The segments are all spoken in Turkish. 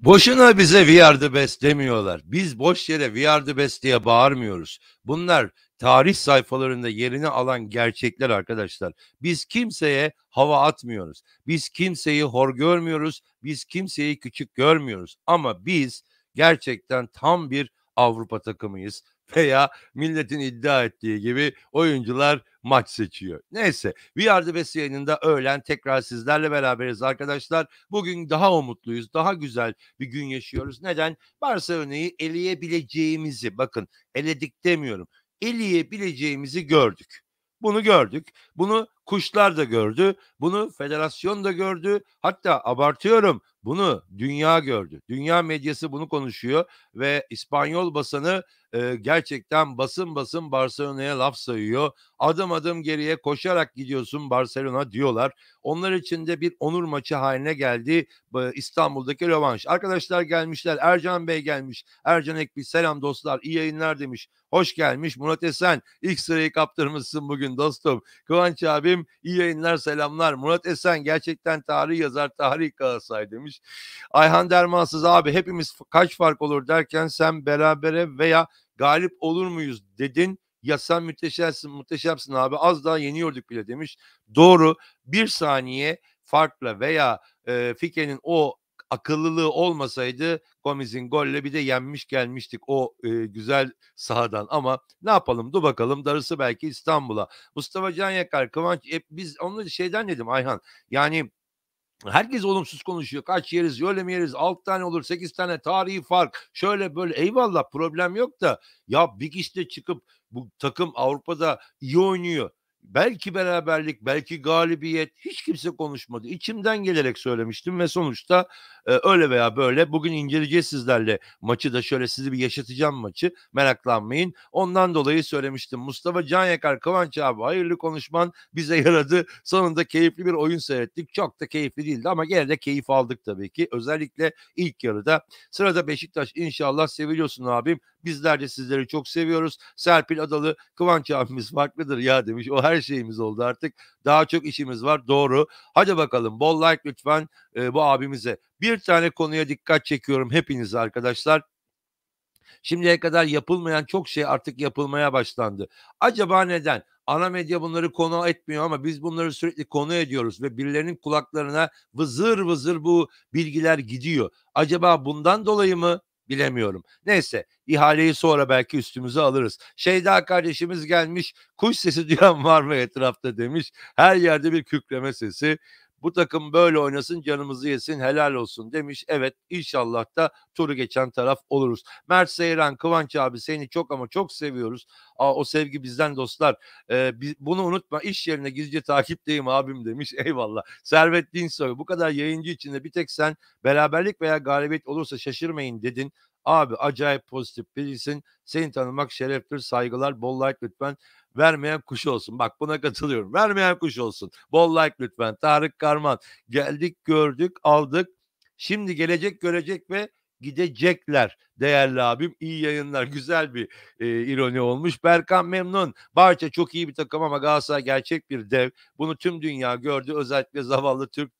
Boşuna bize "We are the best" demiyorlar. Biz boş yere "We are the best" diye bağırmıyoruz. Bunlar tarih sayfalarında yerini alan gerçekler arkadaşlar. Biz kimseye hava atmıyoruz. Biz kimseyi hor görmüyoruz. Biz kimseyi küçük görmüyoruz. Ama biz gerçekten tam bir Avrupa takımıyız veya milletin iddia ettiği gibi oyuncular maç seçiyor. Neyse, We Are The Best yayınında öğlen tekrar sizlerle beraberiz arkadaşlar. Bugün daha umutluyuz, daha güzel bir gün yaşıyoruz. Neden? Barcelona'yı eleyebileceğimizi, bakın eledik demiyorum, eleyebileceğimizi gördük. Bunu gördük. Bunu kuşlar da gördü. Bunu federasyon da gördü. Hatta abartıyorum. Bunu dünya gördü. Dünya medyası bunu konuşuyor ve İspanyol basını gerçekten basın basın Barcelona'ya laf sayıyor. Adım adım geriye koşarak gidiyorsun Barcelona diyorlar. Onlar için de bir onur maçı haline geldi İstanbul'daki rövanş. Arkadaşlar gelmişler. Ercan Bey gelmiş. Ercan Ekbil selam dostlar, iyi yayınlar demiş. Hoş gelmiş. Murat Esen ilk sırayı kaptırmışsın bugün dostum. Kıvanç abim iyi yayınlar, selamlar. Murat Esen gerçekten tarih yazar, tarih Galatasaray demiş. Ayhan Dermansız abi hepimiz kaç fark olur derken sen berabere veya galip olur muyuz dedin. Ya sen muhteşemsin abi, az daha yeniyorduk bile demiş. Doğru, bir saniye farkla veya Fike'nin o akıllılığı olmasaydı Gomez'in golle bir de yenmiş gelmiştik o güzel sahadan. Ama ne yapalım, dur bakalım, darısı belki İstanbul'a. Mustafa Can Yakar, Kıvanç, biz onu şeyden dedim Ayhan, yani herkes olumsuz konuşuyor. Kaç yeriz, öyle mi yeriz? 6 tane olur, 8 tane tarihi fark. Şöyle böyle, eyvallah, problem yok da ya bir kişi de çıkıp bu takım Avrupa'da iyi oynuyor. Belki beraberlik, belki galibiyet, hiç kimse konuşmadı. İçimden gelerek söylemiştim ve sonuçta öyle veya böyle bugün inceleyeceğiz sizlerle maçı da, şöyle sizi bir yaşatacağım maçı. Meraklanmayın. Ondan dolayı söylemiştim. Mustafa Can Yakar, Kıvanç abi hayırlı konuşman bize yaradı. Sonunda keyifli bir oyun seyrettik. Çok da keyifli değildi ama gene de keyif aldık tabii ki. Özellikle ilk yarıda. Sırada Beşiktaş, inşallah seviliyorsun abim. Bizler de sizleri çok seviyoruz. Serpil Adalı, Kıvanç abimiz farklıdır ya demiş. O her şeyimiz oldu artık. Daha çok işimiz var, doğru. Hadi bakalım, bol like lütfen bu abimize. Bir tane konuya dikkat çekiyorum hepinize arkadaşlar. Şimdiye kadar yapılmayan çok şey artık yapılmaya başlandı. Acaba neden? Ana medya bunları konu etmiyor ama biz bunları sürekli konu ediyoruz ve birilerinin kulaklarına vızır vızır bu bilgiler gidiyor. Acaba bundan dolayı mı? Bilemiyorum. Neyse, ihaleyi sonra belki üstümüze alırız. Şeyda kardeşimiz gelmiş. Kuş sesi duyan var mı etrafta demiş. Her yerde bir kükreme sesi. Bu takım böyle oynasın, canımızı yesin, helal olsun demiş. Evet, inşallah da turu geçen taraf oluruz. Mert Seyran, Kıvanç abi seni çok ama çok seviyoruz. O sevgi bizden dostlar. Bunu unutma, iş yerine gizlice takipteyim abim demiş. Eyvallah. Servet Dinsoy, bu kadar yayıncı içinde bir tek sen beraberlik veya galibiyet olursa şaşırmayın dedin. Abi acayip pozitif birisin. Seni tanımak şereftir. Saygılar. Bol like lütfen. Vermeyen kuş olsun. Bak, buna katılıyorum. Vermeyen kuş olsun. Bol like lütfen. Tarık Karman. Geldik, gördük, aldık. Şimdi gelecek, görecek ve gidecekler. Değerli abim, iyi yayınlar. Güzel bir ironi olmuş. Berkan memnun. Barça çok iyi bir takım ama Galatasaray gerçek bir dev. Bunu tüm dünya gördü. Özellikle zavallı Türk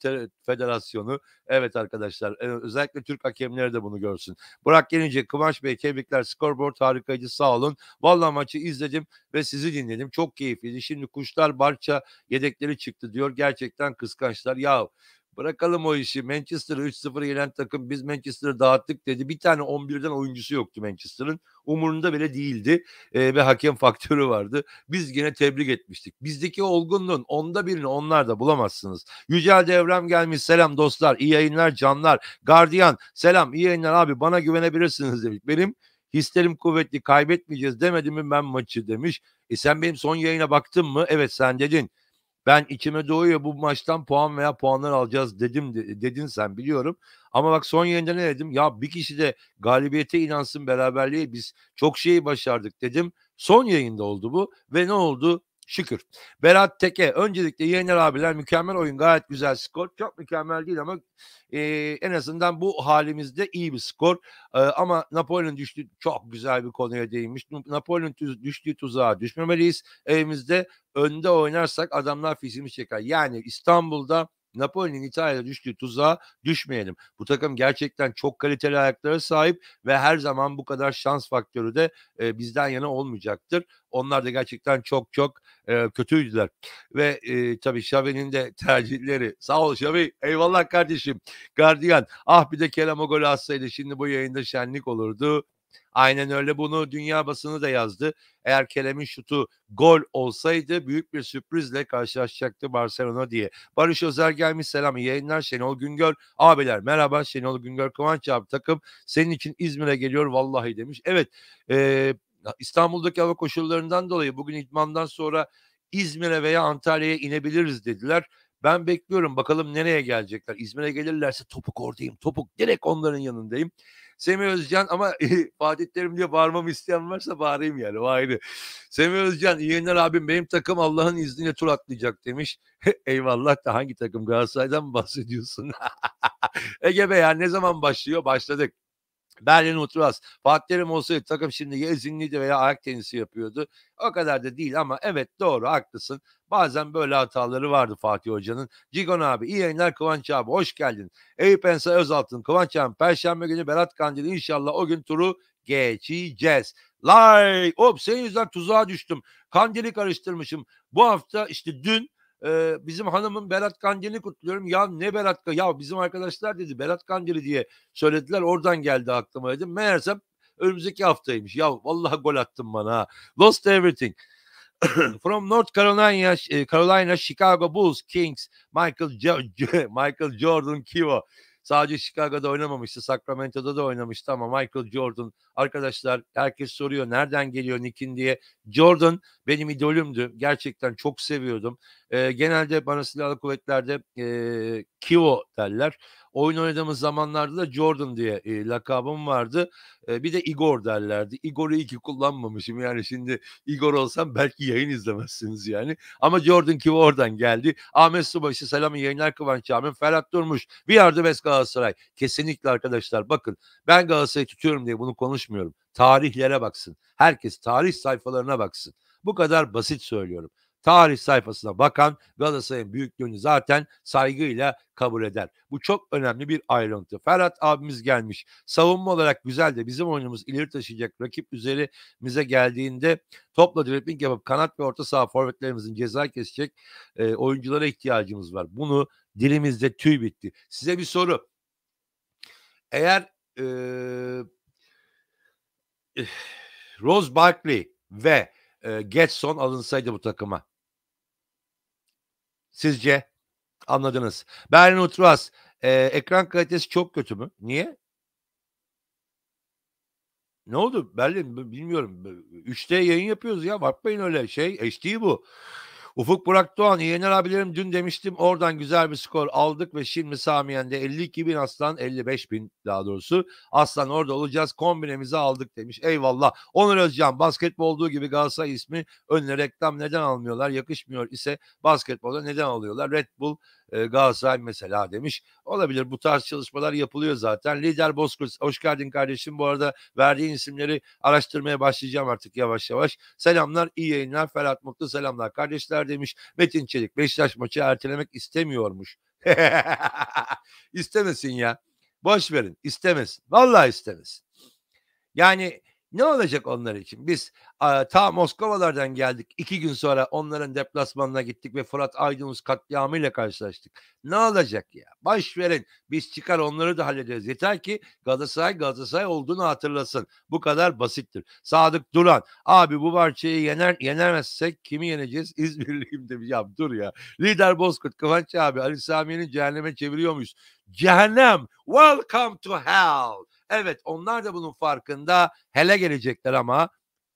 Federasyonu. Evet arkadaşlar, özellikle Türk hakemleri de bunu görsün. Burak Gelince, Kıvanç Bey tebrikler. Scoreboard harikaydı, sağ olun. Vallahi maçı izledim ve sizi dinledim. Çok keyifliydi. Şimdi kuşlar Barça yedekleri çıktı diyor. Gerçekten kıskançlar. Ya bırakalım o işi. Manchester'ı 3-0 yenen takım, biz Manchester'ı dağıttık dedi. Bir tane 11'den oyuncusu yoktu Manchester'ın. Umurunda bile değildi. Ve hakem faktörü vardı. Biz yine tebrik etmiştik. Bizdeki olgunluğun onda birini onlar da bulamazsınız. Yücel Devrem gelmiş. Selam dostlar. İyi yayınlar canlar. Gardiyan selam. İyi yayınlar abi. Bana güvenebilirsiniz demiş. Benim hislerim kuvvetli. Kaybetmeyeceğiz demedim mi ben maçı demiş. Sen benim son yayına baktın mı? Evet, sen dedin. Ben içime doğuyor, bu maçtan puan veya puanlar alacağız dedim, dedin sen, biliyorum. Ama bak, son yayında ne dedim? Ya bir kişi de galibiyete inansın, beraberliğe, biz çok şeyi başardık dedim. Son yayında oldu bu ve ne oldu? Şükür. Berat Teke, öncelikle yayınlar abiler, mükemmel oyun, gayet güzel skor. Çok mükemmel değil ama en azından bu halimizde iyi bir skor. Ama Napolyon düştü, çok güzel bir konuya değinmiş. Napolyon düştüğü tuzağa düşmemeliyiz. Evimizde önde oynarsak adamlar fişimi çeker. Yani İstanbul'da Napoli'nin İtalya'da düştüğü tuzağa düşmeyelim. Bu takım gerçekten çok kaliteli ayaklara sahip ve her zaman bu kadar şans faktörü de bizden yana olmayacaktır. Onlar da gerçekten çok çok kötüydüler. Ve tabii Xavi'nin de tercihleri. Sağ ol Xavi. Eyvallah kardeşim. Gardiyan. Ah bir de Kerem o golü atsaydı şimdi bu yayında şenlik olurdu. Aynen öyle, bunu dünya basını da yazdı. Eğer Kerem'in şutu gol olsaydı büyük bir sürprizle karşılaşacaktı Barcelona diye. Barış Özer gelmiş, selam, iyi yayınlar. Şenol Güngör abiler merhaba. Şenol Güngör Kıvanç abi, takım senin için İzmir'e geliyor vallahi demiş. Evet, İstanbul'daki hava koşullarından dolayı bugün idmandan sonra İzmir'e veya Antalya'ya inebiliriz dediler. Ben bekliyorum, bakalım nereye gelecekler. İzmir'e gelirlerse topuk oradayım. Topuk direkt onların yanındayım. Semih Özcan ama Fatih Terim diye bağırmamı isteyen varsa bağırayım yani, o ayrı. Semih Özcan, iyi yayınlar abim, benim takım Allah'ın izniyle tur atlayacak demiş. Eyvallah da hangi takım, Galatasaray'dan mı bahsediyorsun? Ege Bey ya, ne zaman başlıyor? Başladık. Berlin Ultras. Fatih Terim olsaydı takım şimdi ya izinliydi veya ayak tenisi yapıyordu. O kadar da değil ama evet, doğru, haklısın. Bazen böyle hataları vardı Fatih Hoca'nın. Cigon abi iyi yayınlar, Kıvanç abi hoş geldin. Eyüp Ensar Özaltın, Kıvanç abi Perşembe günü Berat Kandil, inşallah o gün turu geçeceğiz. Hop, senin yüzünden tuzağa düştüm. Kandili karıştırmışım. Bu hafta işte dün bizim hanımın Berat Kandil'ini kutluyorum. Ya ne Berat, ya bizim arkadaşlar dedi Berat Kandili diye söylediler. Oradan geldi aklıma dedim. Meğersem önümüzdeki haftaymış. Ya vallahi gol attın bana ha. Lost everything. From North Carolina, Carolina, Chicago Bulls, Kings, Michael Jordan Kivo. Sadece Chicago'da oynamamıştı, Sacramento'da da oynamıştı ama Michael Jordan, arkadaşlar herkes soruyor nereden geliyor Nick'in diye. Jordan benim idolümdü. Gerçekten çok seviyordum. Genelde bana silahlı kuvvetlerde Kivo derler. Oyun oynadığımız zamanlarda da Jordan diye lakabım vardı. Bir de Igor derlerdi. Igor'u iyi ki kullanmamışım. Yani şimdi Igor olsam belki yayın izlemezsiniz yani. Ama Jordan Kivo oradan geldi. Ahmet Subaşı, selam, yayınlar Kıvanç abim. Ferhat Durmuş, bir yardım et Galatasaray. Kesinlikle arkadaşlar, bakın ben Galatasaray'ı tutuyorum diye bunu konuşmuyorum. Tarihlere baksın. Herkes tarih sayfalarına baksın. Bu kadar basit söylüyorum. Tarih sayfasına bakan Galatasaray'ın büyüklüğünü zaten saygıyla kabul eder. Bu çok önemli bir ayrıntı. Ferhat abimiz gelmiş. Savunma olarak güzel de bizim oyunumuz ileri taşıyacak rakip üzerimize geldiğinde topla dribbling yapıp kanat ve orta saha forvetlerimizin ceza kesecek oyunculara ihtiyacımız var. Bunu dilimizde tüy bitti. Size bir soru. Eğer Rose Barkley ve Getson alınsaydı bu takıma, sizce? Anladınız. Berlin Ultras, ekran kalitesi çok kötü mü? Niye? Ne oldu? Berlin, bilmiyorum. 3D yayın yapıyoruz ya. Bakmayın öyle şey. HD bu. Ufuk Burak Doğan, iyi yayınlar abilerim. Dün demiştim oradan güzel bir skor aldık ve şimdi Samiyen'de 52.000 aslan, 55.000 daha doğrusu. Aslan orada olacağız. Kombinemizi aldık demiş. Eyvallah. Onur Özcan, basketbol olduğu gibi Galatasaray ismi önüne reklam neden almıyorlar? Yakışmıyor ise basketbolda neden alıyorlar? Red Bull Galatasaray mesela demiş. Olabilir, bu tarz çalışmalar yapılıyor zaten. Lider Bozkurt, hoş geldin kardeşim. Bu arada verdiğin isimleri araştırmaya başlayacağım artık yavaş yavaş. Selamlar, iyi yayınlar. Ferhat Mutlu, selamlar kardeşler demiş. Metin Çelik, Beşiktaş maçı ertelemek istemiyormuş. İstemesin ya. Boş verin, istemesin. Vallahi istemesin. Yani ne olacak onlar için? Biz ta Moskovalardan geldik. 2 gün sonra onların deplasmanına gittik ve Fırat Aydınus katliamıyla karşılaştık. Ne olacak ya? Boş verin. Biz çıkar onları da hallederiz. Yeter ki Galatasaray olduğunu hatırlasın. Bu kadar basittir. Sadık Duran, abi bu parçayı yenemezsek kimi yeneceğiz? İzmirliyim demiş. Ya dur ya. Lider Bozkurt, Kıvanç abi, Ali Sami'nin cehenneme çeviriyormuş. Cehennem. Welcome to hell. Evet, onlar da bunun farkında. Hele gelecekler ama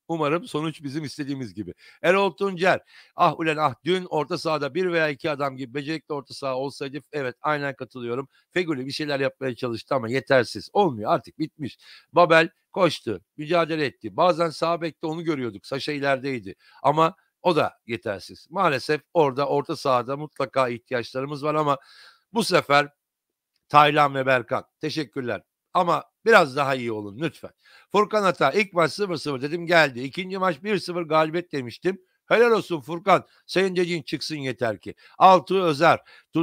umarım sonuç bizim istediğimiz gibi. Erol Tuncer, ah ulan ah, dün orta sahada bir veya iki adam gibi becerikli orta saha olsaydı, evet aynen katılıyorum. Feguli bir şeyler yapmaya çalıştı ama yetersiz. Olmuyor, artık bitmiş. Babel koştu, mücadele etti. Bazen sağ bekte onu görüyorduk. Saşa ilerideydi ama o da yetersiz. Maalesef orada orta sahada mutlaka ihtiyaçlarımız var ama bu sefer Taylan ve Berkan, teşekkürler. Ama biraz daha iyi olun lütfen. Furkan Ata, ilk maç 0-0 dedim geldi. İkinci maç 1-0 galibiyet demiştim. Helal olsun Furkan. Senin dediğin çıksın yeter ki. Altı Özer.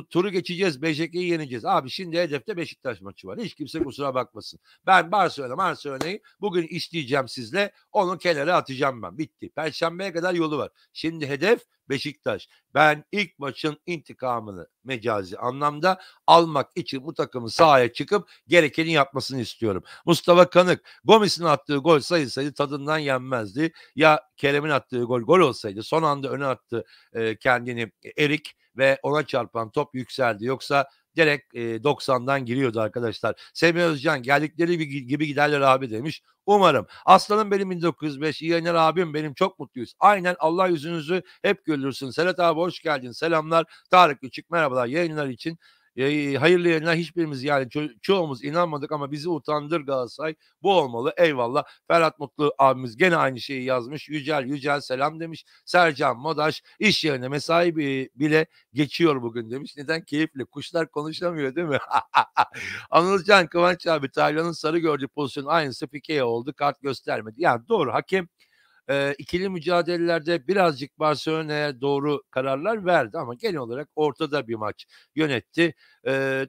Turu geçeceğiz. Beşiktaş'ı yeneceğiz. Abi şimdi hedefte Beşiktaş maçı var. Hiç kimse kusura bakmasın. Ben Barcelona'yı bugün isteyeceğim sizle. Onu kenara atacağım ben. Bitti. Perşembeye kadar yolu var. Şimdi hedef Beşiktaş. Ben ilk maçın intikamını mecazi anlamda almak için bu takımı sahaya çıkıp gerekeni yapmasını istiyorum. Mustafa Kanık, Gomis'in attığı gol sayılsaydı tadından yenmezdi. Ya Kerem'in attığı gol olsaydı, son anda öne attı kendini Erik ve ona çarpan top yükseldi. Yoksa direkt 90'dan giriyordu arkadaşlar. Semih Özcan geldikleri gibi giderler abi demiş. Umarım. Aslanım benim 1905. İyi yayınlar abim benim. Çok mutluyuz. Aynen, Allah yüzünüzü hep güldürsün. Serhat abi hoş geldin. Selamlar. Tarık Küçük merhabalar. Yayınlar için hayırlı yayınlar. Hiçbirimiz yani çoğumuz inanmadık ama bizi utandır Galatasaray. Bu olmalı. Eyvallah. Ferhat Mutlu abimiz gene aynı şeyi yazmış. Yücel selam demiş. Sercan Modaş iş yerine mesai bile geçiyor bugün demiş. Neden? Keyifli. Kuşlar konuşamıyor değil mi? Anılcan Kıvanç abi Taylan'ın sarı gördüğü pozisyon aynısı Pike'ye oldu. Kart göstermedi. Yani doğru, hakem ikili mücadelelerde birazcık Barcelona'ya doğru kararlar verdi ama genel olarak ortada bir maç yönetti.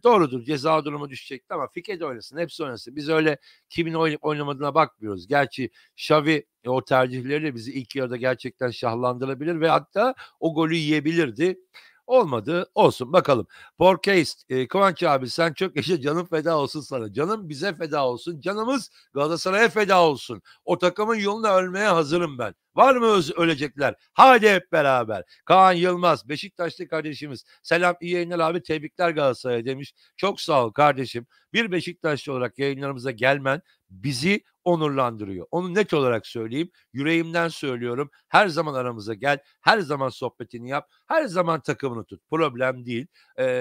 Doğrudur, ceza durumu düşecekti ama Fike de oynasın, hepsi oynasın. Biz öyle kimin oynayıp oynamadığına bakmıyoruz. Gerçi Xavi o tercihleriyle bizi ilk yarıda gerçekten şahlandırabilir ve hatta o golü yiyebilirdi. Olmadı, olsun bakalım. Porkeist, Kıvanç abi sen çok yaşa, canım feda olsun sana. Canım bize feda olsun. Canımız Galatasaray'a feda olsun. O takımın yoluna ölmeye hazırım ben. Var mı ölecekler? Hadi hep beraber. Kaan Yılmaz, Beşiktaşlı kardeşimiz. Selam, iyi yayınlar abi. Tebrikler Galatasaray'a demiş. Çok sağ ol kardeşim. Bir Beşiktaşlı olarak yayınlarımıza gelmen bizi onurlandırıyor. Onu net olarak söyleyeyim. Yüreğimden söylüyorum. Her zaman aramıza gel. Her zaman sohbetini yap. Her zaman takımını tut. Problem değil.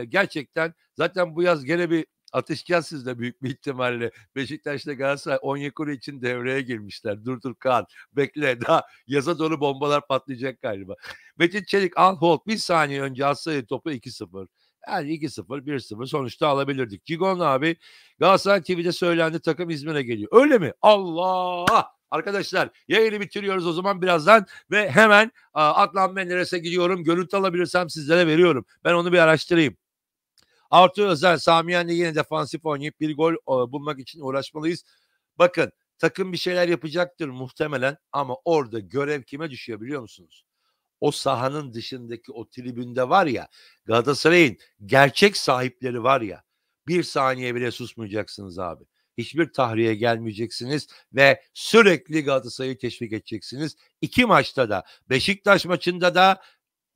Gerçekten zaten bu yaz gene bir atışacağız sizle büyük bir ihtimalle. Beşiktaş'ta Galatasaray Onyekuru için devreye girmişler. Dur Kaan. Bekle, daha yaza doğru bombalar patlayacak galiba. Metin Çelik, Al Holt bir saniye önce atsaydı topu 2-0. Yani 2-0, 1-0 sonuçta alabilirdik. Cigon abi, Galatasaray TV'de söylendi takım İzmir'e geliyor. Öyle mi? Allah! Arkadaşlar yayını bitiriyoruz o zaman birazdan ve hemen Adnan Menderes'e gidiyorum. Görüntü alabilirsem sizlere veriyorum. Ben onu bir araştırayım. Artur Özel, Sami Yen'le yine defansif oynayıp bir gol bulmak için uğraşmalıyız. Bakın, takım bir şeyler yapacaktır muhtemelen ama orada görev kime düşüyor biliyor musunuz? O sahanın dışındaki o tribünde var ya, Galatasaray'ın gerçek sahipleri var ya, bir saniye bile susmayacaksınız abi. Hiçbir tahriye gelmeyeceksiniz ve sürekli Galatasaray'ı teşvik edeceksiniz. İki maçta da, Beşiktaş maçında da,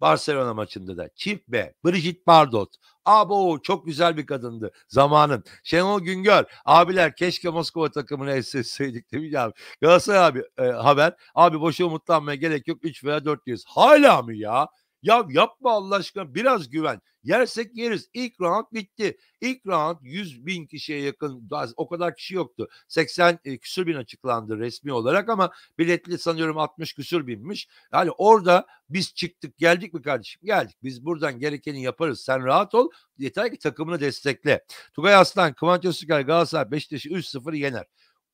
Barcelona maçında da. Çift B. Brigitte Bardot. Abo çok güzel bir kadındı zamanın. Şenol Güngör. Abiler keşke Moskova takımını eşleşseydik demiş abi. Galatasaray abi haber. Abi boşa umutlanmaya gerek yok. 3 veya 4 diyoruz. Hala mı ya? Ya yapma Allah aşkına, biraz güven. Yersek yeriz. İlk round bitti. İlk round 100 bin kişiye yakın, o kadar kişi yoktu. 80 küsür bin açıklandı resmi olarak ama biletli sanıyorum 60 küsür binmiş. Yani orada biz çıktık geldik mi kardeşim? Geldik. Biz buradan gerekeni yaparız. Sen rahat ol. Yeter ki takımını destekle. Tugay Aslan, Kıvanç Öztürk, Galatasaray Beşiktaş'ı 3-0 yener.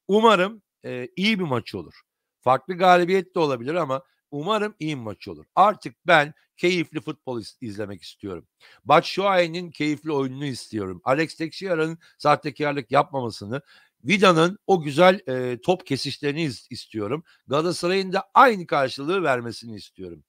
Umarım iyi bir maç olur. Farklı galibiyet de olabilir ama umarım iyi bir maç olur. Artık ben keyifli futbol izlemek istiyorum. Batshuayi'nin keyifli oyununu istiyorum. Alex Teixeira'nın sahtekarlık yapmamasını, Vida'nın o güzel top kesişlerini istiyorum. Galatasaray'ın da aynı karşılığı vermesini istiyorum.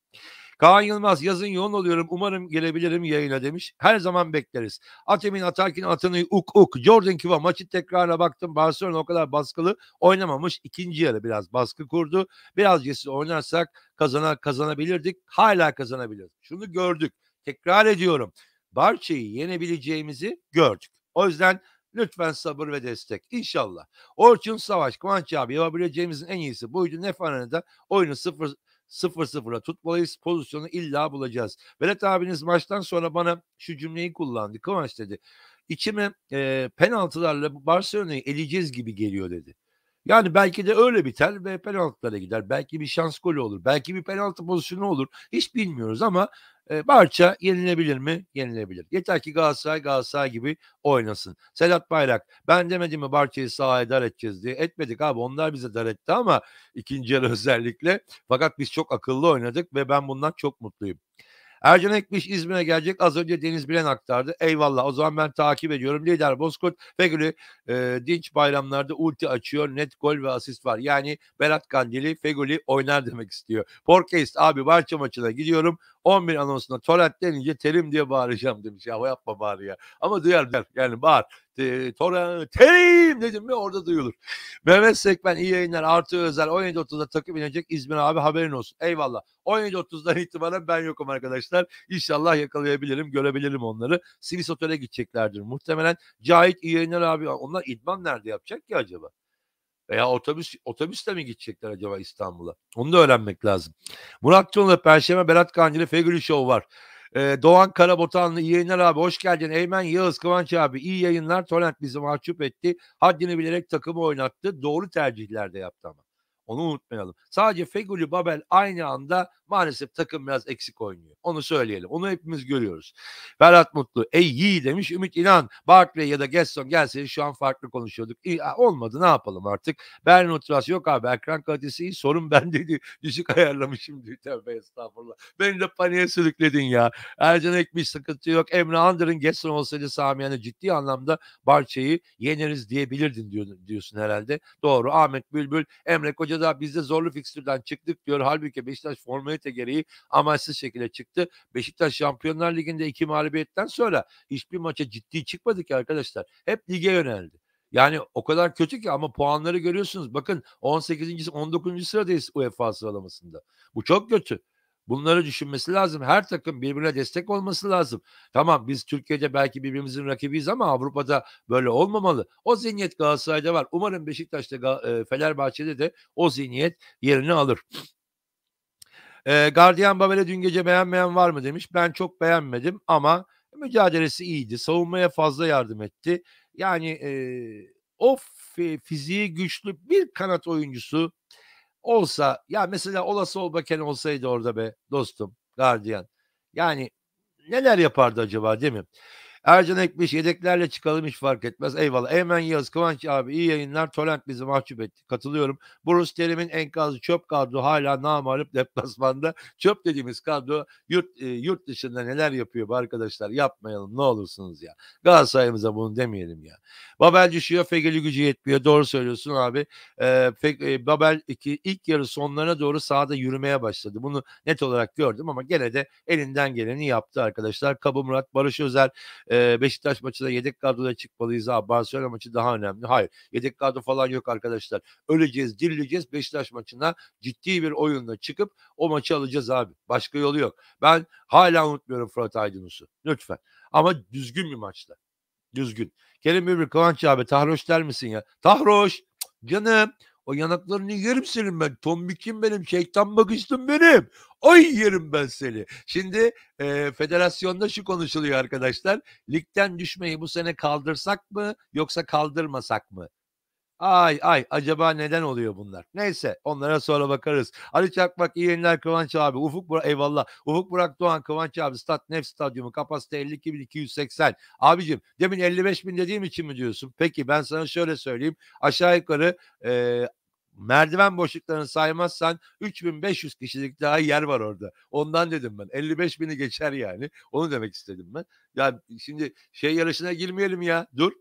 Kaan Yılmaz, yazın yoğun oluyorum. Umarım gelebilirim yayına demiş. Her zaman bekleriz. Atemin atarken atını uk. Jordan Kiva maçı tekrarına baktım. Barcelona o kadar baskılı oynamamış. İkinci yarı biraz baskı kurdu. Biraz cesur oynarsak kazanabilirdik. Hala kazanabiliriz. Şunu gördük. Tekrar ediyorum. Barça'yı yenebileceğimizi gördük. O yüzden lütfen sabır ve destek. İnşallah. Orçun Savaş, Kıvanç abi, yapabileceğimizin en iyisi buydu. Ne da oyunu 0-0'a tutmalıyız. Pozisyonu illa bulacağız. Vedat abiniz maçtan sonra bana şu cümleyi kullandı. Kıvanç dedi. İçime penaltılarla Barcelona'yı eleyeceğiz gibi geliyor dedi. Yani belki de öyle biter ve penaltılara gider. Belki bir şans golü olur. Belki bir penaltı pozisyonu olur. Hiç bilmiyoruz ama Barça yenilebilir mi? Yenilebilir. Yeter ki Galatasaray gibi oynasın. Sedat Bayrak, ben demedim mi Barça'yı sahaya dar edeceğiz diye. Etmedik abi. Onlar bize dar etti ama ikinci yarı özellikle. Fakat biz çok akıllı oynadık ve ben bundan çok mutluyum. Ercan Ekmiş İzmir'e gelecek. Az önce Deniz Bilen aktardı. Eyvallah. O zaman ben takip ediyorum. Lider Bozkurt Feguli dinç bayramlarda ulti açıyor. Net gol ve asist var. Yani Berat Kandili Feguli oynar demek istiyor. Podcast abi Barça maçına gidiyorum. 11 anonsunda Torrent denince terim diye bağıracağım demiş. Ya yapma bari ya. Ama duyar. Yani bağır. Torrent terim dedim mi orada duyulur. Mehmet Sekmen iyi yayınlar. Artı özel 17.30'da takım inecek İzmir abi haberin olsun. Eyvallah. 17.30'dan itibaren ben yokum arkadaşlar. İnşallah yakalayabilirim, görebilirim onları. Sivis Otel'e gideceklerdir muhtemelen. Cahit iyi yayınlar abi. Onlar idman nerede yapacak ki acaba? Veya otobüsle mi gidecekler acaba İstanbul'a? Onu da öğrenmek lazım. Murat Tun'la Perşembe Berat Kandili Feguli Show var. Doğan Karabotanlı iyi yayınlar abi. Hoş geldin. Eymen Yağız Kıvanç abi. İyi yayınlar. Torrent bizi mahcup etti. Haddini bilerek takımı oynattı. Doğru tercihler de yaptı ama. Onu unutmayalım. Sadece Feguli Babel aynı anda maalesef takım biraz eksik oynuyor. Onu söyleyelim. Onu hepimiz görüyoruz. Ferhat Mutlu. Iyi demiş. Ümit İnan. Barkley ya da Gesson gelseydi şu an farklı konuşuyorduk. Olmadı ne yapalım artık. Berlin Ultras yok abi. Ekran kalitesi iyi. Sorun bendeydi. Düşük ayarlamışım diyor. Tövbe estağfurullah. Beni de paniğe sürükledin ya. Ercan Ekmiş sıkıntı yok. Emre Andır'ın Gesson olsaydı Samiye'ne ciddi anlamda Barça'yı yeneriz diyebilirdin diyorsun herhalde. Doğru. Ahmet Bülbül. Emre Koca da biz de zorlu fikstürden çıktık diyor. Halbuki Beşiktaş formalite gereği amaçsız şekilde çıktı. Beşiktaş Şampiyonlar Ligi'nde 2 mağlubiyetten sonra hiçbir maça ciddi çıkmadı ki arkadaşlar. Hep lige yöneldi. Yani o kadar kötü ki ama puanları görüyorsunuz. Bakın 18. 19. sıradayız UEFA sıralamasında. Bu çok kötü. Bunları düşünmesi lazım. Her takım birbirine destek olması lazım. Tamam biz Türkiye'de belki birbirimizin rakibiyiz ama Avrupa'da böyle olmamalı. O zihniyet Galatasaray'da var. Umarım Beşiktaş'ta, Fenerbahçe'de de o zihniyet yerini alır. Gardiyan Babel'e dün gece beğenmeyen var mı demiş. Ben çok beğenmedim ama mücadelesi iyiydi. Savunmaya fazla yardım etti. Yani o fiziği güçlü bir kanat oyuncusu olsa ya mesela olası Olbaken olsaydı orada be dostum gardiyan. Yani neler yapardı acaba değil mi? Ercan Ekmiş yedeklerle çıkalım hiç fark etmez. Eyvallah. Eymen Yağız Kıvanç abi iyi yayınlar. Torrent bizi mahcup etti. Katılıyorum. Bruce Terim'in enkazı çöp kadro hala namağlup deplasmanda. Çöp dediğimiz kadro yurt dışında neler yapıyor bu arkadaşlar yapmayalım ne olursunuz ya. Galatasaray'ımıza bunu demeyelim ya. Babel düşüyor Fegeli gücü yetmiyor. Doğru söylüyorsun abi. Babel ilk yarı sonlarına doğru sahada yürümeye başladı. Bunu net olarak gördüm ama gene de elinden geleni yaptı arkadaşlar. Kabı Murat, Barış Özer Beşiktaş maçında yedek kadroda çıkmalıyız abi. Barcelona maçı daha önemli. Hayır. Yedek kadro falan yok arkadaşlar. Öleceğiz, dirileceğiz. Beşiktaş maçına ciddi bir oyunla çıkıp o maçı alacağız abi. Başka yolu yok. Ben hala unutmuyorum Fırat Aydınus'u. Lütfen. Ama düzgün bir maçta. Düzgün. Kerem Bülbül Kıvanç abi tahroş der misin ya? Tahroş. Canım. O yanaklarını yerim senin ben. Tombikim benim. Şeytan bakıştım benim. Ay yerim ben seni. Şimdi federasyonda şu konuşuluyor arkadaşlar. Ligden düşmeyi bu sene kaldırsak mı yoksa kaldırmasak mı? Ay acaba neden oluyor bunlar? Neyse onlara sonra bakarız. Ali Çakmak iyi yayınlar Kıvanç abi. Eyvallah. Ufuk Burak Doğan Kıvanç abi. Nef Stadyumu kapasite 52.280. Abicim demin 55.000 dediğim için mi diyorsun? Peki ben sana şöyle söyleyeyim. Aşağı yukarı merdiven boşluklarını saymazsan 3.500 kişilik daha yer var orada. Ondan dedim ben. 55.000'i geçer yani. Onu demek istedim ben. Ya şimdi yarışına girmeyelim ya. Dur.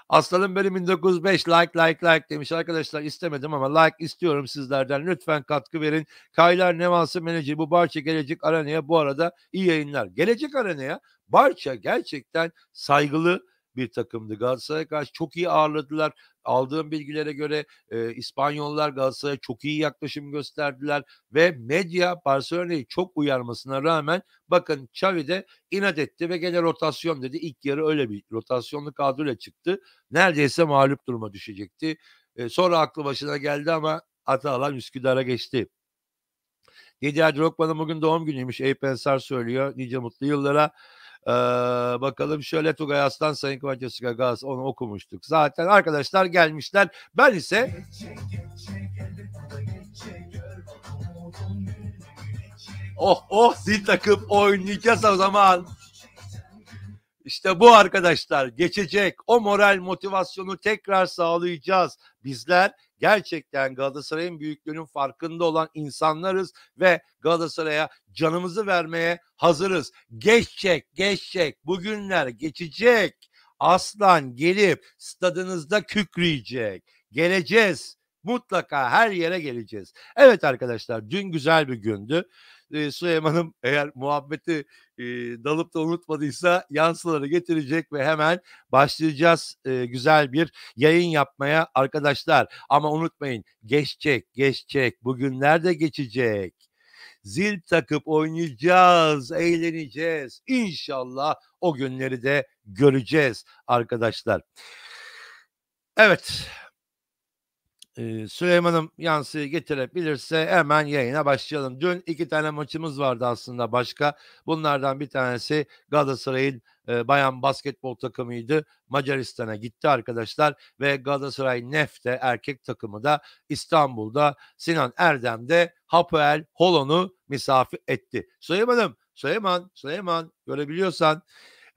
Aslanım benim 1905 like demiş arkadaşlar istemedim ama like istiyorum sizlerden lütfen katkı verin. Kaylar Nevalsı Menajeri bu Barça Gelecek Arena'ya bu arada iyi yayınlar. Gelecek Arena'ya Barça gerçekten saygılı bir takımdı. Galatasaray'a karşı çok iyi ağırladılar. Aldığım bilgilere göre İspanyollar Galatasaray'a çok iyi yaklaşım gösterdiler ve medya Barcelona'yı çok uyarmasına rağmen bakın Xavi de inat etti ve gene rotasyon dedi. İlk yarı öyle bir rotasyonlu kadroyla çıktı. Neredeyse mağlup duruma düşecekti. Sonra aklı başına geldi ama Atalan Üsküdar'a geçti. Didier Drogba'nın bugün doğum günüymüş. Eyüp Ensar söylüyor. Nice mutlu yıllara. Bakalım şöyle Tugay Aslan, Sayın Kıvanç Öztürk, onu okumuştuk. Zaten arkadaşlar gelmişler. Ben ise zil takıp oynayacağız o zaman. İşte bu arkadaşlar, geçecek. O moral motivasyonu tekrar sağlayacağız. Bizler gerçekten Galatasaray'ın büyüklüğünün farkında olan insanlarız ve Galatasaray'a canımızı vermeye hazırız. Geçecek. Bugünler geçecek. Aslan gelip stadınızda kükreyecek. Geleceğiz. Mutlaka her yere geleceğiz. Evet arkadaşlar, dün güzel bir gündü. Süleyman'ım eğer muhabbeti dalıp da unutmadıysa yansıları getirecek ve hemen başlayacağız güzel bir yayın yapmaya arkadaşlar. Ama unutmayın, geçecek. Bugünler de geçecek. Zil takıp oynayacağız, eğleneceğiz. İnşallah o günleri de göreceğiz arkadaşlar. Evet. Süleyman'ım yansıyı getirebilirse hemen yayına başlayalım. Dün 2 tane maçımız vardı aslında başka. Bunlardan bir tanesi Galatasaray'ın bayan basketbol takımıydı. Macaristan'a gitti arkadaşlar ve Galatasaray Nef'te erkek takımı da İstanbul'da Sinan Erdem'de Hapoel Holon'u misafir etti. Süleyman görebiliyorsan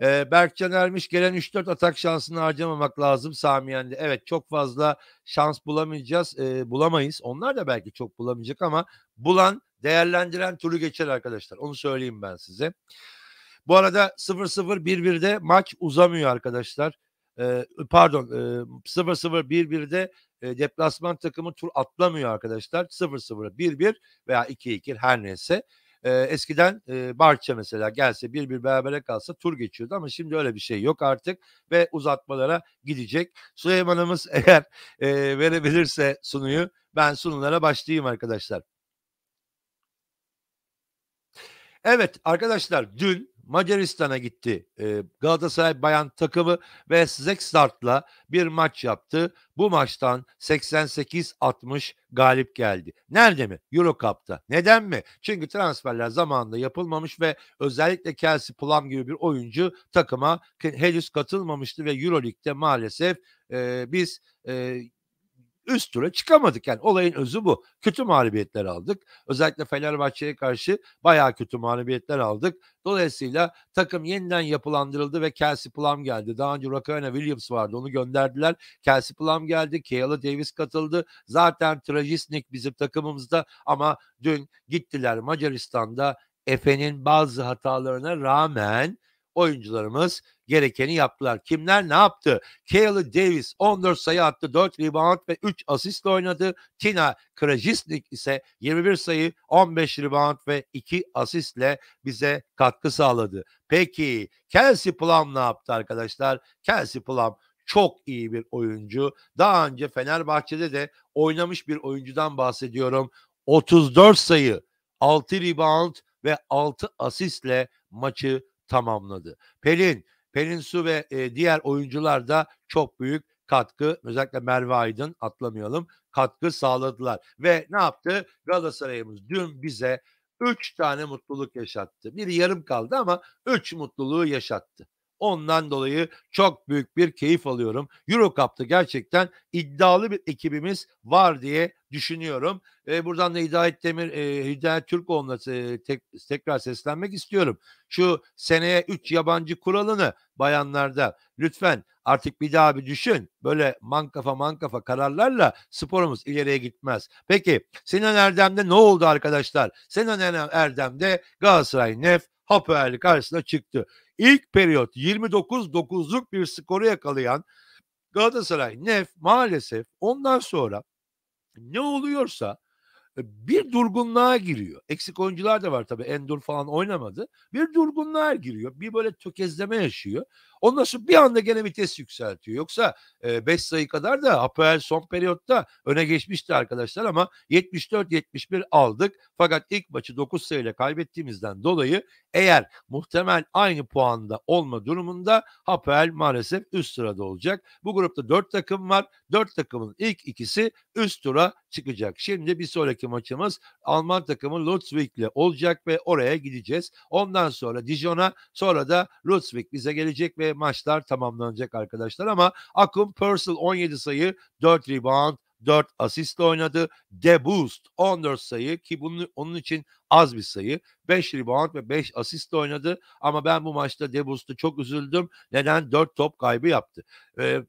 Berkcan Ermiş, gelen 3-4 atak şansını harcamamak lazım Samiyen'de. Evet, çok fazla şans bulamayacağız. Bulamayız. Onlar da belki çok bulamayacak ama bulan, değerlendiren turu geçer arkadaşlar. Onu söyleyeyim ben size. Bu arada 0-0 1-1'de maç uzamıyor arkadaşlar. Pardon, 0-0 1-1'de deplasman takımı tur atlamıyor arkadaşlar. 0-0 1-1 veya 2-2 her neyse. Eskiden Barça mesela gelse 1-1 berabere kalsa tur geçiyordu ama şimdi öyle bir şey yok artık ve uzatmalara gidecek. Süleyman'ımız eğer verebilirse sunuyu, ben sunulara başlayayım arkadaşlar. Evet arkadaşlar, dün Macaristan'a gitti Galatasaray bayan takımı ve Zextart'la bir maç yaptı. Bu maçtan 88-60 galip geldi. Nerede mi? Euro Cup'ta. Neden mi? Çünkü transferler zamanında yapılmamış ve özellikle Kelsey Plum gibi bir oyuncu takıma henüz katılmamıştı ve Euro Lig'de maalesef biz üst tura çıkamadık. Yani olayın özü bu. Kötü mağlubiyetler aldık. Özellikle Fenerbahçe'ye karşı bayağı kötü mağlubiyetler aldık. Dolayısıyla takım yeniden yapılandırıldı ve Kelsey Plum geldi. Daha önce Rafael Williams vardı. Onu gönderdiler. Kelsey Plum geldi. Keala Davis katıldı. Zaten Trajisnik bizim takımımızda ama dün gittiler Macaristan'da Efe'nin bazı hatalarına rağmen oyuncularımız gerekeni yaptılar. Kimler ne yaptı? Keala Davis 14 sayı attı, 4 rebound ve 3 asistle oynadı. Tina Krajisnik ise 21 sayı, 15 rebound ve 2 asistle bize katkı sağladı. Peki Kelsey Plum ne yaptı arkadaşlar? Kelsey Plum çok iyi bir oyuncu. Daha önce Fenerbahçe'de de oynamış bir oyuncudan bahsediyorum. 34 sayı, 6 rebound ve 6 asistle maçı tamamladı. Pelin Su ve diğer oyuncular da çok büyük katkı, özellikle Merve Aydın atlamayalım, katkı sağladılar. Ve ne yaptı? Galatasaray'ımız dün bize 3 tane mutluluk yaşattı. Biri yarım kaldı ama 3 mutluluğu yaşattı. Ondan dolayı çok büyük bir keyif alıyorum. Euro Cup'ta gerçekten iddialı bir ekibimiz var diye düşünüyorum. Buradan da Hidayet Türkoğlu'na tekrar seslenmek istiyorum. Şu seneye 3 yabancı kuralını bayanlarda lütfen artık bir daha bir düşün. Böyle mankafa kararlarla sporumuz ileriye gitmez. Peki Sinan Erdem'de ne oldu arkadaşlar? Sinan Erdem'de Galatasaray Nef Hapoel karşısına çıktı. İlk periyot 29-9'luk bir skoru yakalayan Galatasaray Nef maalesef ondan sonra ne oluyorsa bir durgunluğa giriyor. Eksik oyuncular da var tabii. Endur falan oynamadı. Bir durgunluğa giriyor. Bir böyle tökezleme yaşıyor. Ondan sonra bir anda gene vites yükseltiyor. Yoksa 5 sayı kadar da Hapoel son periyotta öne geçmişti arkadaşlar ama 74-71 aldık. Fakat ilk maçı 9 sayıyla kaybettiğimizden dolayı eğer muhtemel aynı puanda olma durumunda Hapoel maalesef üst sırada olacak. Bu grupta 4 takım var. 4 takımın ilk ikisi üst tura çıkacak. Şimdi bir sonraki maçımız Alman takımı Ludwig'le olacak ve oraya gideceğiz. Ondan sonra Dijon'a, sonra da Ludwig bize gelecek ve maçlar tamamlanacak arkadaşlar. Ama Akun Purcell 17 sayı, 4 rebound, 4 asistle oynadı. De Boost 14 sayı ki onun için az bir sayı. 5 rebound ve 5 asistle oynadı. Ama ben bu maçta De Boost'u çok üzüldüm. Neden? 4 top kaybı yaptı.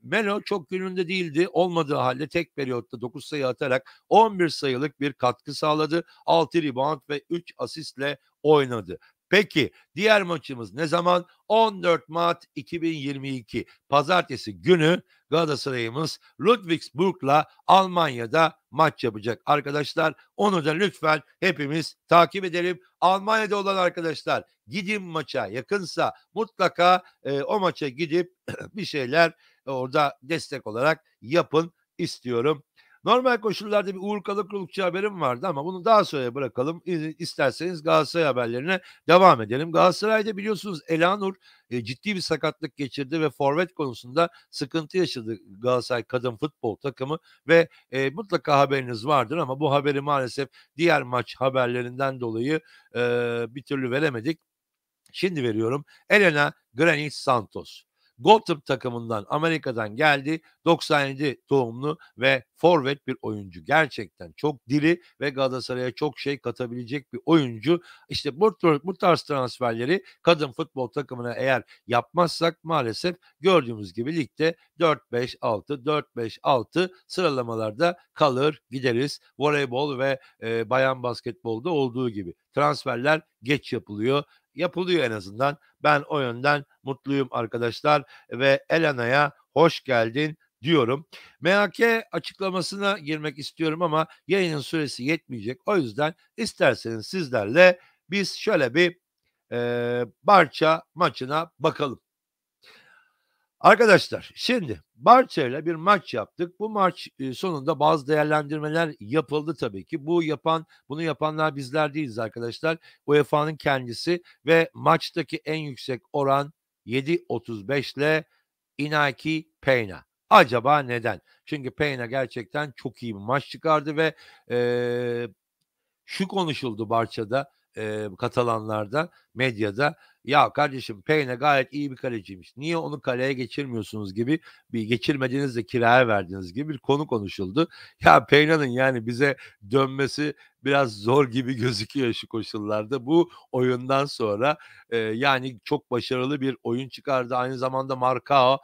Melo çok gününde değildi. Olmadığı halde tek periyotta 9 sayı atarak 11 sayılık bir katkı sağladı. 6 rebound ve 3 asistle oynadı. Peki diğer maçımız ne zaman? 14 Mart 2022 Pazartesi günü Galatasaray'ımız Ludwigsburg'la Almanya'da maç yapacak arkadaşlar. Onu da lütfen hepimiz takip edelim. Almanya'da olan arkadaşlar gidin maça, yakınsa mutlaka o maça gidip bir şeyler orada destek olarak yapın istiyorum. Normal koşullarda bir Uğur Karakulukçu haberim vardı ama bunu daha sonra bırakalım. İsterseniz Galatasaray haberlerine devam edelim. Galatasaray'da biliyorsunuz Elanur ciddi bir sakatlık geçirdi ve forvet konusunda sıkıntı yaşadı Galatasaray kadın futbol takımı ve mutlaka haberiniz vardır ama bu haberi maalesef diğer maç haberlerinden dolayı bir türlü veremedik. Şimdi veriyorum. Elena Granit Santos. Gotham takımından Amerika'dan geldi. 97 doğumlu ve forvet bir oyuncu. Gerçekten çok diri ve Galatasaray'a çok şey katabilecek bir oyuncu. İşte bu tarz transferleri kadın futbol takımına eğer yapmazsak maalesef gördüğümüz gibi ligde 4-5-6, 4-5-6 sıralamalarda kalır gideriz. Voleybol ve bayan basketbolda olduğu gibi. Transferler geç yapılıyor en azından. Ben o yönden mutluyum arkadaşlar ve Elena'ya hoş geldin diyorum. MHK açıklamasına girmek istiyorum ama yayının süresi yetmeyecek. O yüzden isterseniz sizlerle biz şöyle bir Barça maçına bakalım. Arkadaşlar şimdi Barça ile bir maç yaptık. Bu maç sonunda bazı değerlendirmeler yapıldı tabii ki. Bunu yapanlar bizler değiliz arkadaşlar. UEFA'nın kendisi ve maçtaki en yüksek oran 7.35 ile Inaki Peña. Acaba neden? Çünkü Peña gerçekten çok iyi bir maç çıkardı ve şu konuşuldu Barça'da, Katalanlarda, medyada. Ya kardeşim Peña gayet iyi bir kaleciymiş. Niye onu kaleye geçirmiyorsunuz gibi geçirmediğiniz de kiraya verdiğiniz gibi bir konu konuşuldu. Ya Peña'nın yani bize dönmesi biraz zor gibi gözüküyor şu koşullarda. Bu oyundan sonra yani çok başarılı bir oyun çıkardı. Aynı zamanda Marcao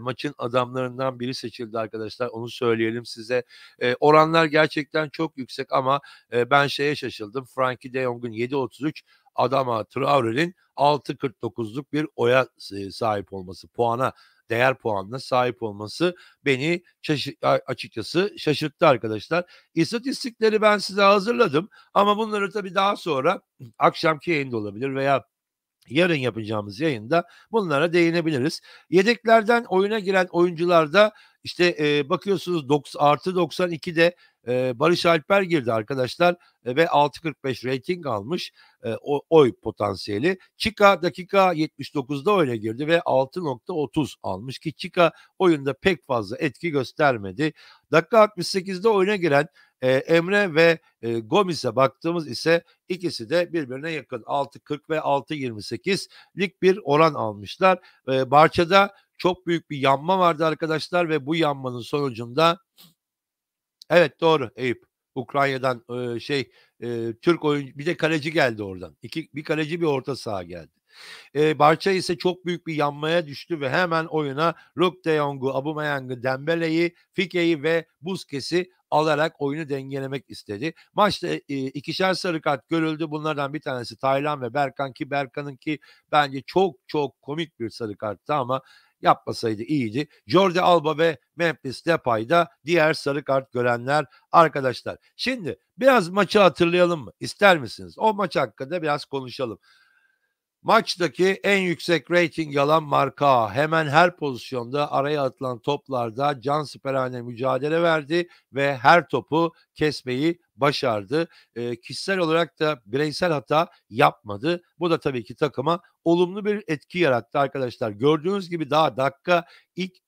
maçın adamlarından biri seçildi arkadaşlar. Onu söyleyelim size. Oranlar gerçekten çok yüksek ama ben şeye şaşırdım. Frankie de Jong'un 7.33, Adama Traore'nin 6.49'luk bir oya sahip olması, değer puanına sahip olması beni açıkçası şaşırttı arkadaşlar. İstatistikleri ben size hazırladım ama bunları tabii daha sonra akşamki yayında olabilir veya yarın yapacağımız yayında bunlara değinebiliriz. Yedeklerden oyuna giren oyuncularda işte bakıyorsunuz artı 92'de Barış Alper girdi arkadaşlar ve 6.45 rating almış oy potansiyeli. Chica dakika 79'da oyuna girdi ve 6.30 almış ki Chica oyunda pek fazla etki göstermedi. Dakika 68'de oyuna giren Emre ve Gomis'e baktığımız ise ikisi de birbirine yakın 6.40 ve 6.28'lik bir oran almışlar. Barça'da çok büyük bir yanma vardı arkadaşlar ve bu yanmanın sonucunda evet doğru Eyüp. Ukrayna'dan Türk oyuncu bir de kaleci geldi oradan. Bir kaleci bir orta saha geldi. Barça ise çok büyük bir yanmaya düştü ve hemen oyuna Luuk de Jong'u, Aubameyang'ı, Dembele'yi, Fike'yi ve Busquets'i alarak oyunu dengelemek istedi. Maçta ikişer sarı kart görüldü. Bunlardan bir tanesi Taylan ve Berkan ki Berkan'ınki bence çok çok komik bir sarı karttı ama yapmasaydı iyiydi. Jordi Alba ve Memphis Depay da diğer sarı kart görenler arkadaşlar. Şimdi biraz maçı hatırlayalım mı? İster misiniz? O maç hakkında biraz konuşalım. Maçtaki en yüksek reyting alan Marka hemen her pozisyonda araya atılan toplarda cansiperane mücadele verdi ve her topu kesmeyi başardı. Kişisel olarak da bireysel hata yapmadı. Bu da tabii ki takıma olumlu bir etki yarattı arkadaşlar. Gördüğünüz gibi daha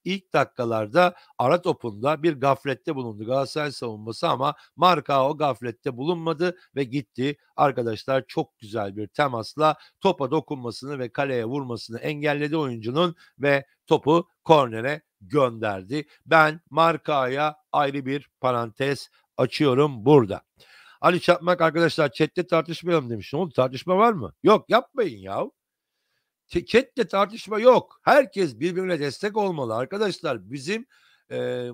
ilk dakikalarda ara topunda bir gaflette bulundu Galatasaray savunması ama Marka o gaflette bulunmadı ve gitti. Arkadaşlar çok güzel bir temasla topa dokunmasını ve kaleye vurmasını engelledi oyuncunun ve topu kornere gönderdi. Ben Marka'ya ayrı bir parantez açıyorum burada. Ali Çakmak arkadaşlar chatte tartışmayalım demiş. Ne oldu, tartışma var mı? Yok, yapmayın ya. Chatte tartışma yok. Herkes birbirine destek olmalı arkadaşlar. Bizim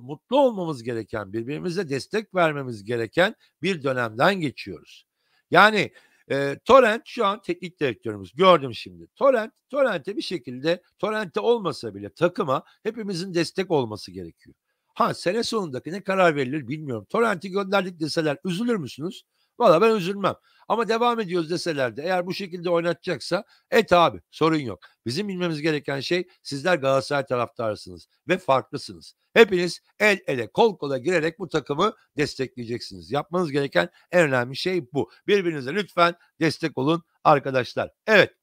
mutlu olmamız gereken, birbirimize destek vermemiz gereken bir dönemden geçiyoruz. Yani Torrent şu an teknik direktörümüz. Gördüm şimdi. Torrent'e bir şekilde, Torrent'te olmasa bile takıma hepimizin destek olması gerekiyor. Ha, sene sonundaki ne karar verilir bilmiyorum. Torrent'i gönderdik deseler üzülür müsünüz? Valla ben üzülmem. Ama devam ediyoruz deseler de eğer bu şekilde oynatacaksa abi sorun yok. Bizim bilmemiz gereken şey, sizler Galatasaray taraftarısınız ve farklısınız. Hepiniz el ele kol kola girerek bu takımı destekleyeceksiniz. Yapmanız gereken en önemli şey bu. Birbirinize lütfen destek olun arkadaşlar. Evet.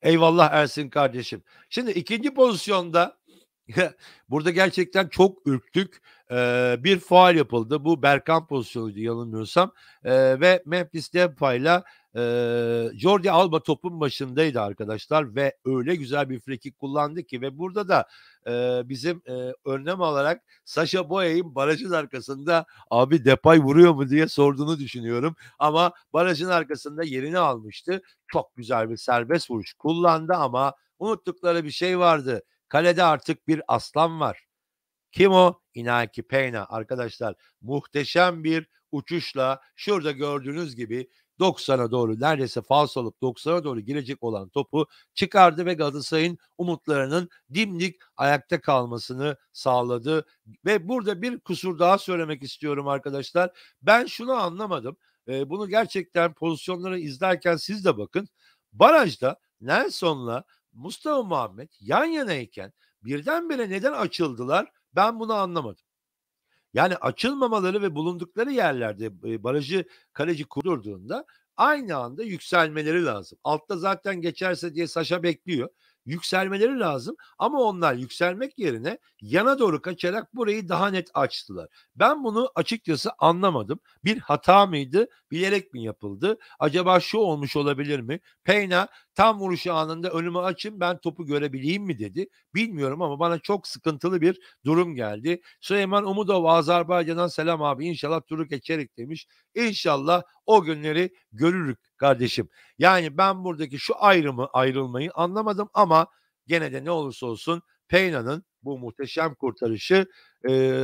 Eyvallah Ersin kardeşim. Şimdi ikinci pozisyonda burada gerçekten çok ürktük. Bir faul yapıldı. Bu Berkan pozisyonuydu yanılmıyorsam. Ve Memphis Depay'la Jordi Alba topun başındaydı arkadaşlar ve öyle güzel bir frikik kullandı ki ve burada da bizim önlem alarak Sasha Boye'nin barajın arkasında abi Depay vuruyor mu diye sorduğunu düşünüyorum. Ama barajın arkasında yerini almıştı. Çok güzel bir serbest vuruş kullandı ama unuttukları bir şey vardı. Kalede artık bir aslan var. Kim o? Inaki Peña arkadaşlar. Muhteşem bir uçuşla şurada gördüğünüz gibi 90'a doğru, neredeyse falso olup 90'a doğru girecek olan topu çıkardı ve Galatasaray'ın umutlarının dimdik ayakta kalmasını sağladı. Ve burada bir kusur daha söylemek istiyorum arkadaşlar. Ben şunu anlamadım. Bunu gerçekten pozisyonları izlerken siz de bakın. Barajda Nelson'la Mustafa Muhammed yan yanayken birdenbire neden açıldılar? Ben bunu anlamadım. Yani açılmamaları ve bulundukları yerlerde barajı kaleci kurdurduğunda aynı anda yükselmeleri lazım. Altta zaten geçerse diye Saşa bekliyor. Yükselmeleri lazım ama onlar yükselmek yerine yana doğru kaçarak burayı daha net açtılar. Ben bunu açıkçası anlamadım. Bir hata mıydı? Bilerek mi yapıldı? Acaba şu olmuş olabilir mi? Peyna tam vuruşu anında önümü açın ben topu görebileyim mi dedi. Bilmiyorum ama bana çok sıkıntılı bir durum geldi. Süleyman Umudov Azerbaycan'dan selam abi. İnşallah turu geçerik demiş. İnşallah o günleri görürük kardeşim. Yani ben buradaki şu ayrılmayı anlamadım ama gene de ne olursa olsun Peyna'nın bu muhteşem kurtarışı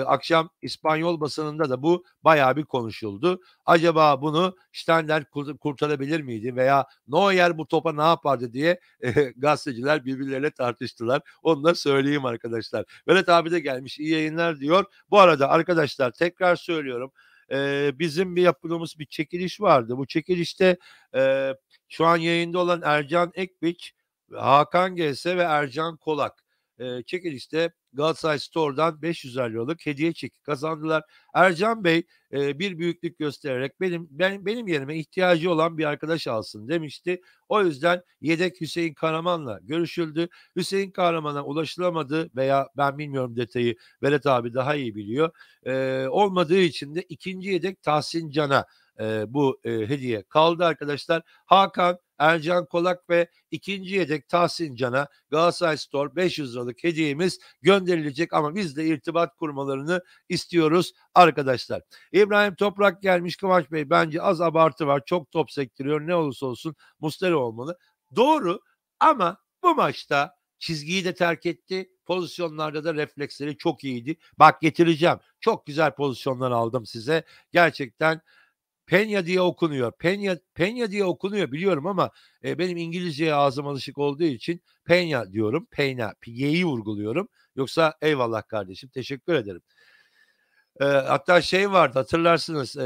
akşam İspanyol basınında da bu bayağı bir konuşuldu. Acaba bunu Stender kurtarabilir miydi veya Neuer bu topa ne yapardı diye gazeteciler birbirleriyle tartıştılar. Onu da söyleyeyim arkadaşlar. Vedat abi de gelmiş, iyi yayınlar diyor. Bu arada arkadaşlar tekrar söylüyorum. Bizim bir yaptığımız bir çekiliş vardı. Bu çekilişte şu an yayında olan Ercan Ekbiç, Hakan GS ve Ercan Kolak çekilişte Galatasaray Store'dan 500 liralık hediye çeki kazandılar. Ercan Bey bir büyüklük göstererek benim yerime ihtiyacı olan bir arkadaş alsın demişti. O yüzden yedek Hüseyin Kahraman'la görüşüldü. Hüseyin Kahraman'a ulaşılamadı veya ben bilmiyorum detayı. Vedat abi daha iyi biliyor. Olmadığı için de ikinci yedek Tahsin Can'a bu hediye kaldı arkadaşlar. Hakan, Ercan Kolak ve ikinci yedek Tahsin Can'a Galatasaray Store 500 liralık hediyemiz gönderilecek ama biz de irtibat kurmalarını istiyoruz arkadaşlar. İbrahim Toprak gelmiş. Kıvanç Bey bence az abartı var. Çok top sektiriyor. Ne olursa olsun Muslera olmalı. Doğru ama bu maçta çizgiyi de terk etti. Pozisyonlarda da refleksleri çok iyiydi. Bak getireceğim. Çok güzel pozisyonlar aldım size. Gerçekten Penya diye okunuyor. Penya diye okunuyor biliyorum ama benim İngilizceye ağzım alışık olduğu için Penya diyorum. Penya, Y'yi vurguluyorum. Yoksa eyvallah kardeşim. Teşekkür ederim. Hatta şey vardı hatırlarsınız,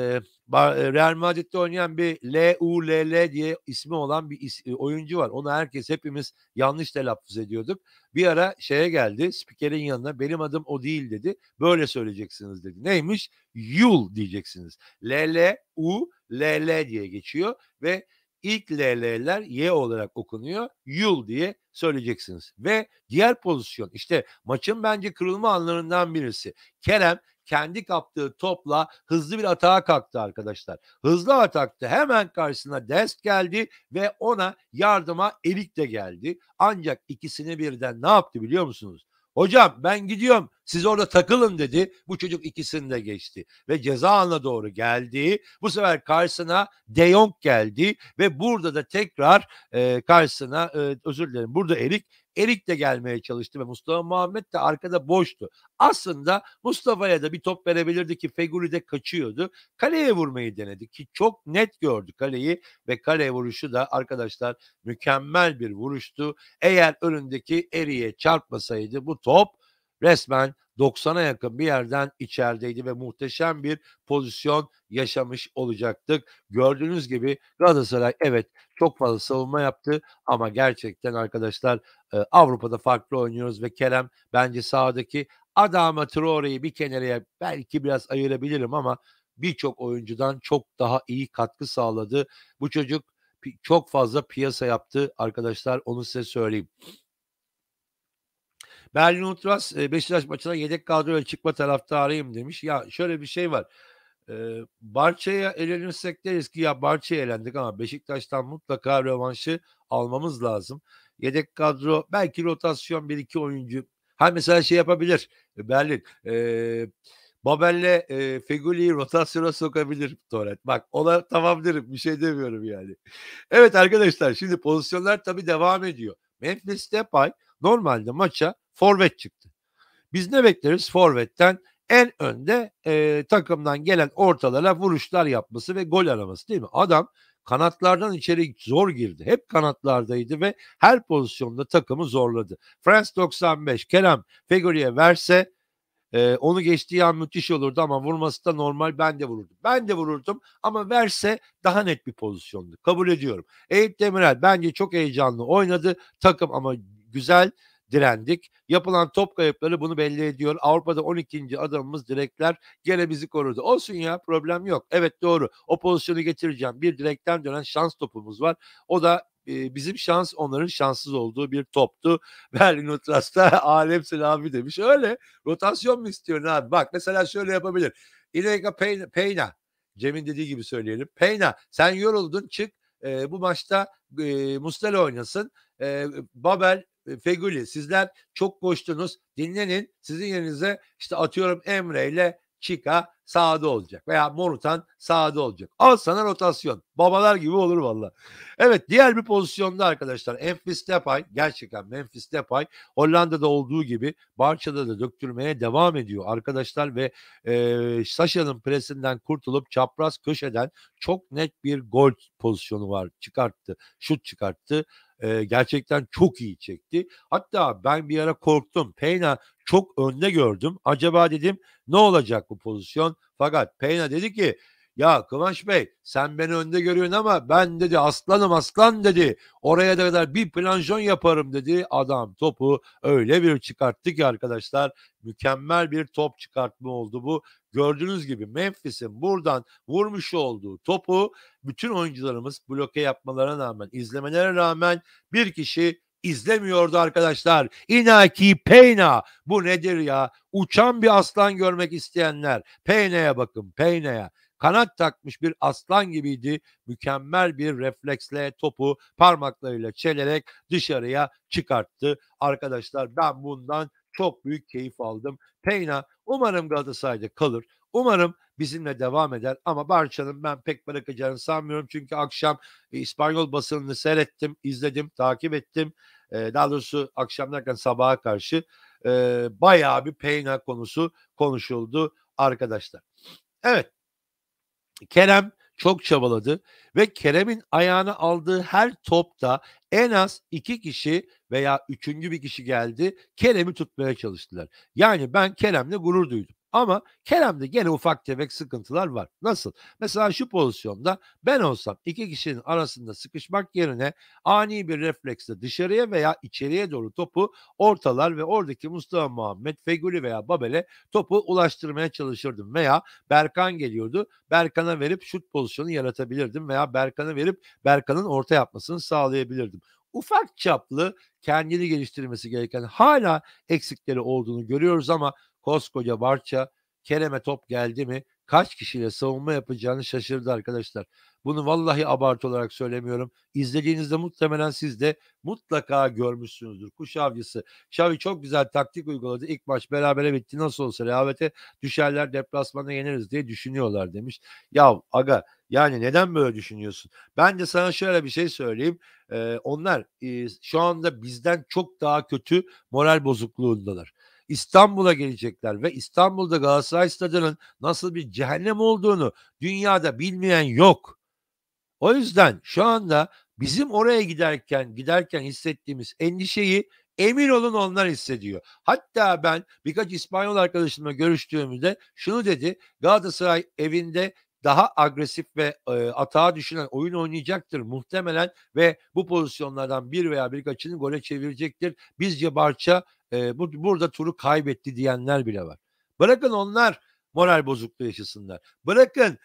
Real Madrid'de oynayan bir L-U-L-L diye ismi olan bir oyuncu var. Onu hepimiz yanlış telaffuz ediyorduk. Bir ara şeye geldi, spikerin yanına, "Benim adım o değil." dedi. "Böyle söyleyeceksiniz." dedi. Neymiş? Yul diyeceksiniz. L-L-U-L-L diye geçiyor ve ilk L'ler Y olarak okunuyor. Yul diye söyleyeceksiniz. Ve diğer pozisyon, işte maçın bence kırılma anlarından birisi. Kerem kendi kaptığı topla hızlı bir atağa kalktı arkadaşlar. Hızlı atakta hemen karşısına Dest geldi ve ona yardıma Erik de geldi. Ancak ikisini birden ne yaptı biliyor musunuz? "Hocam ben gidiyorum, siz orada takılın." dedi. Bu çocuk ikisini de geçti ve ceza alanına doğru geldi. Bu sefer karşısına De Jong geldi ve burada da tekrar karşısına özür dilerim, burada Erik de gelmeye çalıştı ve Mustafa Muhammed de arkada boştu. Aslında Mustafa'ya da bir top verebilirdi ki Feguli de kaçıyordu. Kaleye vurmayı denedi ki çok net gördü kaleyi ve kale vuruşu da arkadaşlar mükemmel bir vuruştu. Eğer önündeki Erik'e çarpmasaydı bu top resmen 90'a yakın bir yerden içerideydi ve muhteşem bir pozisyon yaşamış olacaktık. Gördüğünüz gibi Galatasaray evet çok fazla savunma yaptı ama gerçekten arkadaşlar Avrupa'da farklı oynuyoruz ve Kerem bence sahadaki Adama Traore'yi bir kenarıya belki biraz ayırabilirim ama birçok oyuncudan çok daha iyi katkı sağladı. Bu çocuk çok fazla piyasa yaptı arkadaşlar, onu size söyleyeyim. Berlin Ultras Beşiktaş maçına yedek kadroyla çıkma taraftarıyım demiş. Ya şöyle bir şey var. Barça'ya elenirsek deriz ki ya Barça'ya elendik ama Beşiktaş'tan mutlaka rövanşı almamız lazım. Yedek kadro belki rotasyon bir iki oyuncu. Ha mesela şey yapabilir Berlin. Babel'le Fegüli'yi rotasyona sokabilir Torrent. Bak ona tamam derim, bir şey demiyorum yani. Evet arkadaşlar şimdi pozisyonlar tabii devam ediyor. Memphis Depay normalde maça forvet çıktı. Biz ne bekleriz forvetten? En önde takımdan gelen ortalara vuruşlar yapması ve gol araması değil mi? Adam kanatlardan içeri zor girdi. Hep kanatlardaydı ve her pozisyonda takımı zorladı. France 95 Kerem Fegoli'ye verse onu geçtiği an müthiş olurdu ama vurması da normal, ben de vururdum. Ben de vururdum ama verse daha net bir pozisyondu. Kabul ediyorum. Eyüp Demirel bence çok heyecanlı oynadı. Takım ama güzel direndik. Yapılan top kayıpları bunu belli ediyor. Avrupa'da 12. adamımız direkler gene bizi korudu. Olsun ya, problem yok. Evet doğru. O pozisyonu getireceğim. Bir direkten dönen şans topumuz var. O da bizim şans onların şanssız olduğu bir toptu. Berlin Ultras'ta alemsin abi demiş. Öyle. Rotasyon mu istiyorsun abi? Bak mesela şöyle yapabilir. İneka Peyna. Cem'in dediği gibi söyleyelim. Peyna sen yoruldun çık. Bu maçta Muslera oynasın. Babel, Feguli sizler çok koştunuz. Dinlenin. Sizin yerinize işte atıyorum Emre ile Chica sahada olacak veya Morutan sahada olacak. Al sana rotasyon. Babalar gibi olur valla. Evet diğer bir pozisyonda arkadaşlar Memphis Depay, gerçekten Memphis Depay Hollanda'da olduğu gibi Barça'da da döktürmeye devam ediyor arkadaşlar ve Sasha'nın presinden kurtulup çapraz köşeden çok net bir gol pozisyonu var. Çıkarttı. Şut çıkarttı. Gerçekten çok iyi çekti. Hatta ben bir ara korktum. Peyna çok önde gördüm. Acaba dedim ne olacak bu pozisyon? Fakat Peyna dedi ki ya Kıvanç Bey sen beni önde görüyorsun ama ben dedi aslanım aslan dedi. Oraya da kadar bir planjon yaparım dedi. Adam topu öyle bir çıkarttı ki arkadaşlar mükemmel bir top çıkartma oldu bu. Gördüğünüz gibi Memphis'in buradan vurmuş olduğu topu bütün oyuncularımız bloke yapmalarına rağmen, izlemelere rağmen bir kişi izlemiyordu arkadaşlar. Inaki Peyna. Bu nedir ya? Uçan bir aslan görmek isteyenler. Peyna'ya bakın, Peyna'ya. Kanat takmış bir aslan gibiydi. Mükemmel bir refleksle topu parmaklarıyla çelerek dışarıya çıkarttı. Arkadaşlar ben bundan çok büyük keyif aldım. Peyna umarım Galatasaray'da kalır. Umarım bizimle devam eder ama Barça'nın ben pek bırakacağını sanmıyorum. Çünkü akşam İspanyol basınını seyrettim, izledim, takip ettim. Daha doğrusu akşam derken sabaha karşı bayağı bir Peyna konusu konuşuldu arkadaşlar. Evet, Kerem çok çabaladı ve Kerem'in ayağına aldığı her topta en az 2 kişi veya üçüncü bir kişi geldi. Kerem'i tutmaya çalıştılar. Yani ben Kerem'le gurur duydum. Ama Kerem'de gene ufak tefek sıkıntılar var. Nasıl? Mesela şu pozisyonda ben olsam 2 kişinin arasında sıkışmak yerine ani bir refleksle dışarıya veya içeriye doğru topu ortalar ve oradaki Mustafa Muhammed, Feguli veya Babel'e topu ulaştırmaya çalışırdım veya Berkan geliyordu. Berkan'a verip şut pozisyonu yaratabilirdim veya Berkan'a verip Berkan'ın orta yapmasını sağlayabilirdim. Ufak çaplı kendini geliştirmesi gereken hala eksikleri olduğunu görüyoruz ama koskoca Barça Kerem'e top geldi mi kaç kişiyle savunma yapacağını şaşırdı arkadaşlar. Bunu vallahi abartı olarak söylemiyorum. İzlediğinizde muhtemelen siz de mutlaka görmüşsünüzdür. Kuş avcısı. Xavi çok güzel taktik uyguladı. İlk maç berabere bitti. Nasıl olsa rehavete düşerler, deplasmanda yeneriz diye düşünüyorlar demiş. Ya aga, yani neden böyle düşünüyorsun? Ben de sana şöyle bir şey söyleyeyim. Onlar şu anda bizden çok daha kötü moral bozukluğundalar. İstanbul'a gelecekler ve İstanbul'da Galatasaray Stadı'nın nasıl bir cehennem olduğunu dünyada bilmeyen yok. O yüzden şu anda bizim oraya giderken hissettiğimiz endişeyi emin olun onlar hissediyor. Hatta ben birkaç İspanyol arkadaşımla görüştüğümde şunu dedi: Galatasaray evinde daha agresif ve atağa düşünen oyun oynayacaktır muhtemelen ve bu pozisyonlardan bir veya birkaçını gole çevirecektir. Bizce Barça burada turu kaybetti diyenler bile var. Bırakın onlar moral bozukluğu yaşasınlar. Bırakın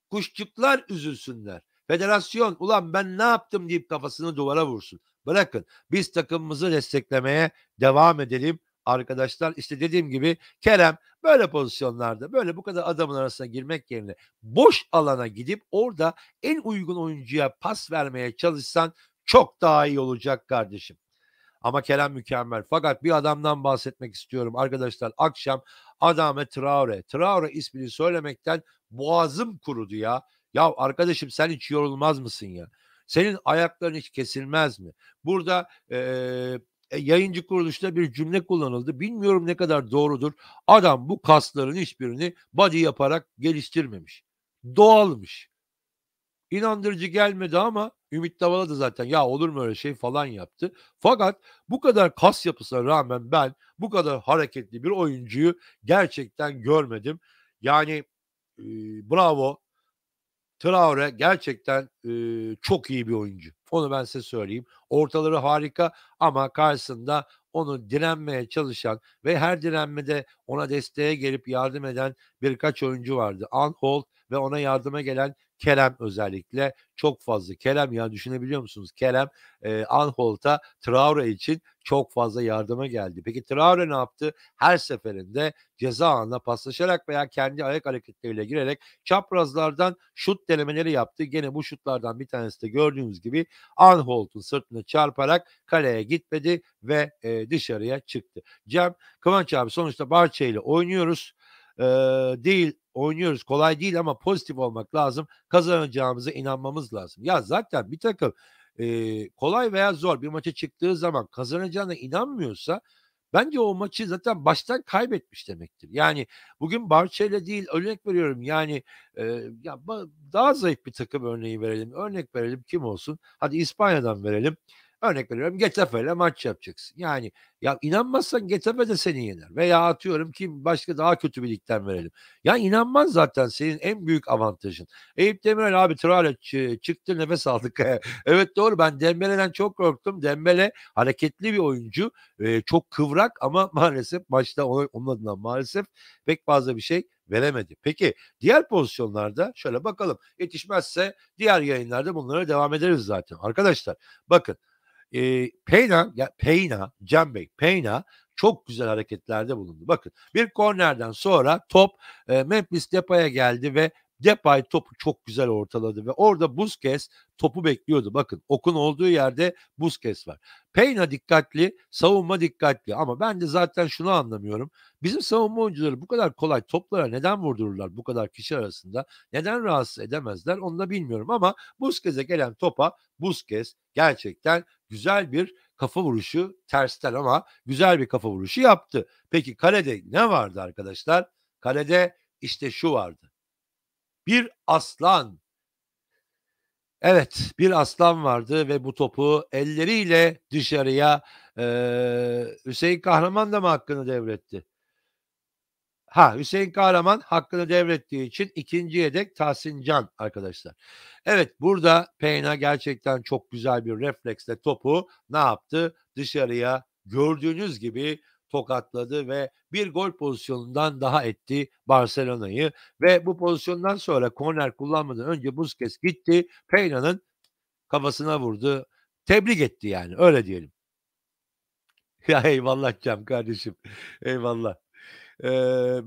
kuşçuklar üzülsünler. Federasyon ulan ben ne yaptım deyip kafasını duvara vursun. Bırakın biz takımımızı desteklemeye devam edelim arkadaşlar. İşte dediğim gibi Kerem böyle pozisyonlarda böyle bu kadar adamın arasına girmek yerine boş alana gidip orada en uygun oyuncuya pas vermeye çalışsan çok daha iyi olacak kardeşim. Ama Kerem mükemmel. Fakat bir adamdan bahsetmek istiyorum arkadaşlar. Akşam Adame Traore. Traore ismini söylemekten boğazım kurudu ya. Ya arkadaşım sen hiç yorulmaz mısın ya? Senin ayakların hiç kesilmez mi? Burada yayıncı kuruluşta bir cümle kullanıldı. Bilmiyorum ne kadar doğrudur. Adam bu kasların hiçbirini body yaparak geliştirmemiş. Doğalmış. İnandırıcı gelmedi ama Ümit Davala da zaten ya olur mu öyle şey falan yaptı. Fakat bu kadar kas yapısına rağmen ben bu kadar hareketli bir oyuncuyu gerçekten görmedim. Yani bravo. Traore gerçekten çok iyi bir oyuncu. Onu ben size söyleyeyim. Ortaları harika ama karşısında onu direnmeye çalışan ve her direnmede ona desteğe gelip yardım eden birkaç oyuncu vardı. Anholt ve ona yardıma gelen Kerem özellikle çok fazla. Kerem ya düşünebiliyor musunuz? Kerem Anholt'a Traore için çok fazla yardıma geldi. Peki Traore ne yaptı? Her seferinde ceza alanına paslaşarak veya kendi ayak hareketleriyle girerek çaprazlardan şut denemeleri yaptı. Gene bu şutlardan bir tanesi de gördüğünüz gibi Anholt'un sırtına çarparak kaleye gitmedi ve dışarıya çıktı. Cem, Kıvanç abi sonuçta Barça ile oynuyoruz. Değil oynuyoruz, kolay değil ama pozitif olmak lazım. Kazanacağımıza inanmamız lazım. Ya zaten bir takım kolay veya zor bir maça çıktığı zaman kazanacağına inanmıyorsa bence o maçı zaten baştan kaybetmiş demektir. Yani bugün Barça'yla değil örnek veriyorum yani ya daha zayıf bir takım örneği verelim. Örnek verelim kim olsun? Hadi İspanya'dan verelim. Örnek veriyorum Getafe ile maç yapacaksın. Yani ya inanmazsan Getafe de seni yener. Veya atıyorum kim başka daha kötü bir ligden verelim. Ya inanmaz zaten senin en büyük avantajın. Eyüp Demirel abi Traore çıktı nefes aldık. Evet doğru ben Dembele'den çok korktum. Dembele hareketli bir oyuncu. Çok kıvrak ama maalesef maçta onun adına maalesef pek fazla bir şey veremedi. Peki diğer pozisyonlarda şöyle bakalım. Yetişmezse diğer yayınlarda bunlara devam ederiz zaten. Arkadaşlar bakın Peyna, Cem Bey, Peyna çok güzel hareketlerde bulundu. Bakın bir kornerden sonra top Memphis Depay'a geldi ve Depay topu çok güzel ortaladı ve orada Busquets topu bekliyordu. Bakın okun olduğu yerde Busquets var. Peyna dikkatli, savunma dikkatli ama ben de zaten şunu anlamıyorum. Bizim savunma oyuncuları bu kadar kolay toplara neden vurdururlar bu kadar kişi arasında? Neden rahatsız edemezler onu da bilmiyorum ama Busquets'e gelen topa Busquets gerçekten güzel bir kafa vuruşu tersten ama güzel bir kafa vuruşu yaptı. Peki kalede ne vardı arkadaşlar? Kalede işte şu vardı. Bir aslan. Evet, bir aslan vardı ve bu topu elleriyle dışarıya Hüseyin Kahraman da mı hakkını devretti? Hüseyin Kahraman hakkını devrettiği için 2. yedek Tahsin Can arkadaşlar. Evet, burada Payne'a gerçekten çok güzel bir refleksle topu ne yaptı? Dışarıya gördüğünüz gibi tokatladı ve bir gol pozisyonundan daha etti Barcelona'yı ve bu pozisyondan sonra korner kullanmadan önce Busquets gitti, Payne'ın kafasına vurdu. Tebrik etti yani, öyle diyelim. Ya eyvallah Cem kardeşim. Eyvallah.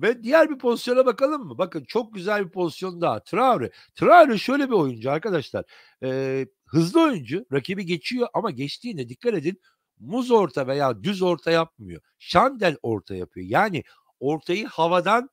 Ve diğer bir pozisyona bakalım mı? Bakın çok güzel bir pozisyon daha. Traore. Traore şöyle bir oyuncu arkadaşlar. Hızlı oyuncu. Rakibi geçiyor ama geçtiğinde dikkat edin. Muz orta veya düz orta yapmıyor. Şandel orta yapıyor. Yani ortayı havadan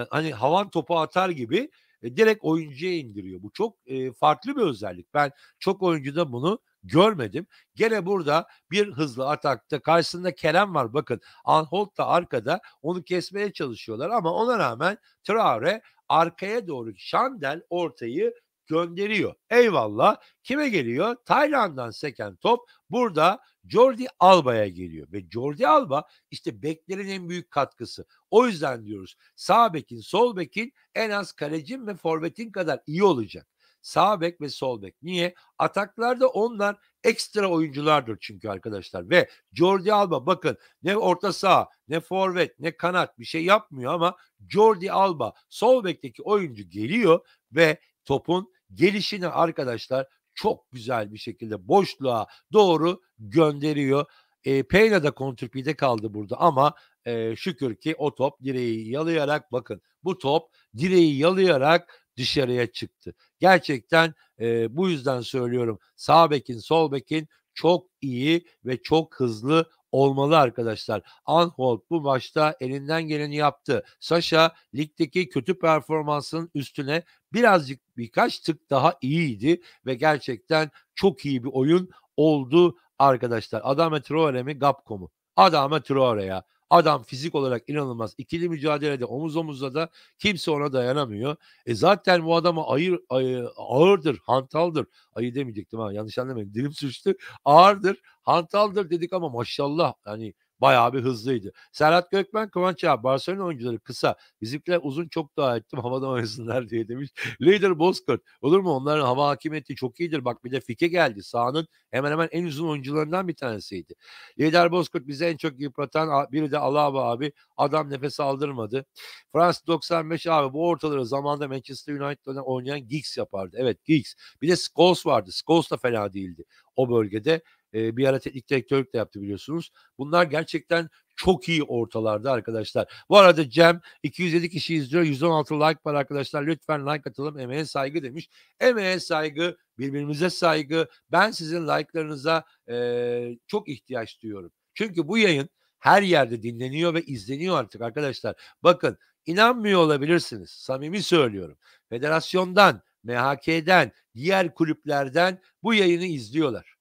hani havan topu atar gibi direkt oyuncuya indiriyor. Bu çok farklı bir özellik. Ben çok oyuncuda bunu görmedim. Gene burada bir hızlı atakta karşısında Kerem var. Bakın Anholt da arkada onu kesmeye çalışıyorlar ama ona rağmen Traore arkaya doğru Şandel ortayı gönderiyor. Eyvallah. Kime geliyor? Tayland'dan seken top burada Jordi Alba'ya geliyor ve Jordi Alba işte beklerin en büyük katkısı. O yüzden diyoruz sağ bekin, sol bekin en az kalecin ve forvetin kadar iyi olacak. Sağ bek ve sol bek. Niye? Ataklarda onlar ekstra oyunculardır çünkü arkadaşlar ve Jordi Alba bakın ne orta saha, ne forvet, ne kanat bir şey yapmıyor ama Jordi Alba sol bekteki oyuncu geliyor ve topun gelişini arkadaşlar çok güzel bir şekilde boşluğa doğru gönderiyor. Peyna da kontrpide kaldı burada ama şükür ki o top direği yalayarak bakın bu top direği yalayarak dışarıya çıktı. Gerçekten bu yüzden söylüyorum sağ bekin sol bekin çok iyi ve çok hızlı olmalı arkadaşlar. Anholt bu maçta elinden geleni yaptı. Sasha ligdeki kötü performansının üstüne birazcık birkaç tık daha iyiydi ve gerçekten çok iyi bir oyun oldu arkadaşlar. Adama Traore mi Gapko mu? Adama Traore ya. Adam fizik olarak inanılmaz. İkili mücadelede omuz omuzla da kimse ona dayanamıyor. Zaten bu adama ağırdır, hantaldır. Ayı demeyecektim ha yanlış anlamayın. Dilim sürçtü. Ağırdır, hantaldır dedik ama maşallah hani bayağı bir hızlıydı. Serhat Gökmen, Kıvanç abi Barcelona oyuncuları kısa. Bizimkiler uzun çok daha ettim havadan oynasınlar diye demiş. Leader Bozkurt. Olur mu? Onların hava hakimiyeti çok iyidir. Bak bir de Fike geldi. Sahanın hemen hemen en uzun oyuncularından bir tanesiydi. Lider Bozkurt bizi en çok yıpratan biri de Alaba abi. Adam nefes aldırmadı. Fransız 95 abi bu ortaları zamanda Manchester United'da oynayan Giggs yapardı. Evet Giggs. Bir de Scholes vardı. Scholes da fena değildi o bölgede. Bir ara teknik direktörlük de yaptı biliyorsunuz. Bunlar gerçekten çok iyi ortalarda arkadaşlar. Bu arada Cem 207 kişi izliyor. 116 like var arkadaşlar. Lütfen like atalım. Emeğe saygı demiş. Emeğe saygı, birbirimize saygı. Ben sizin like'larınıza çok ihtiyaç duyuyorum. Çünkü bu yayın her yerde dinleniyor ve izleniyor artık arkadaşlar. Bakın inanmıyor olabilirsiniz. Samimi söylüyorum. Federasyondan, MHK'den, diğer kulüplerden bu yayını izliyorlar.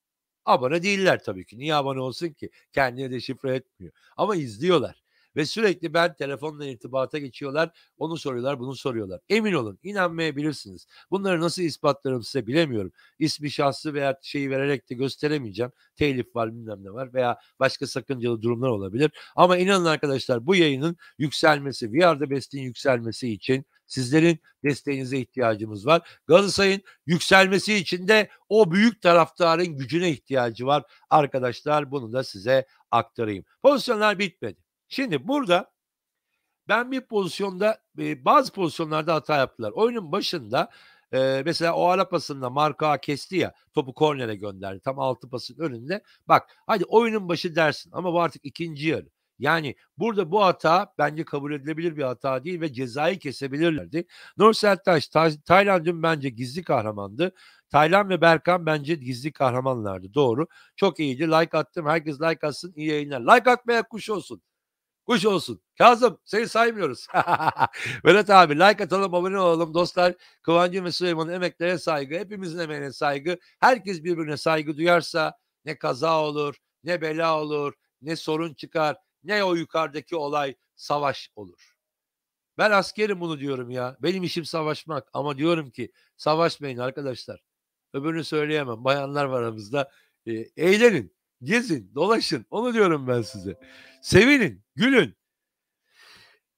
Abone değiller tabii ki. Niye abone olsun ki? Kendini deşifre etmiyor. Ama izliyorlar. Ve sürekli ben telefonla irtibata geçiyorlar. Onu soruyorlar, bunu soruyorlar. Emin olun inanmayabilirsiniz. Bunları nasıl ispatlarım size bilemiyorum. İsmi şahsı veya şeyi vererek de gösteremeyeceğim. Telif var bilmem ne var veya başka sakıncalı durumlar olabilir. Ama inanın arkadaşlar bu yayının yükselmesi, We Are The Best'in yükselmesi için sizlerin desteğinize ihtiyacımız var. Galatasaray'ın yükselmesi için de o büyük taraftarın gücüne ihtiyacı var. Arkadaşlar bunu da size aktarayım. Pozisyonlar bitmedi. Şimdi burada ben bir pozisyonda bazı pozisyonlarda hata yaptılar. Oyunun başında mesela o ara pasında Marka kesti ya topu kornere gönderdi. Tam altı pasın önünde. Bak hadi oyunun başı dersin ama bu artık ikinci yarı. Yani burada bu hata bence kabul edilebilir bir hata değil ve cezayı kesebilirlerdi. Nursel Taş, Taylan dün bence gizli kahramandı. Taylan ve Berkan bence gizli kahramanlardı. Doğru. Çok iyiydi. Like attım. Herkes like atsın. İyi yayınlar. Like atmaya kuş olsun. Kuş olsun. Kazım seni saymıyoruz. Vedat abi like atalım abone olalım dostlar. Kıvancı ve Süleyman'ın emeklerine saygı. Hepimizin emeğine saygı. Herkes birbirine saygı duyarsa ne kaza olur, ne bela olur, ne sorun çıkar, ne o yukarıdaki olay savaş olur. Ben askerim bunu diyorum ya. Benim işim savaşmak ama diyorum ki savaşmayın arkadaşlar. Öbürünü söyleyemem. Bayanlar var aramızda. Eğlenin, gezin, dolaşın. Onu diyorum ben size. Sevinin, gülün.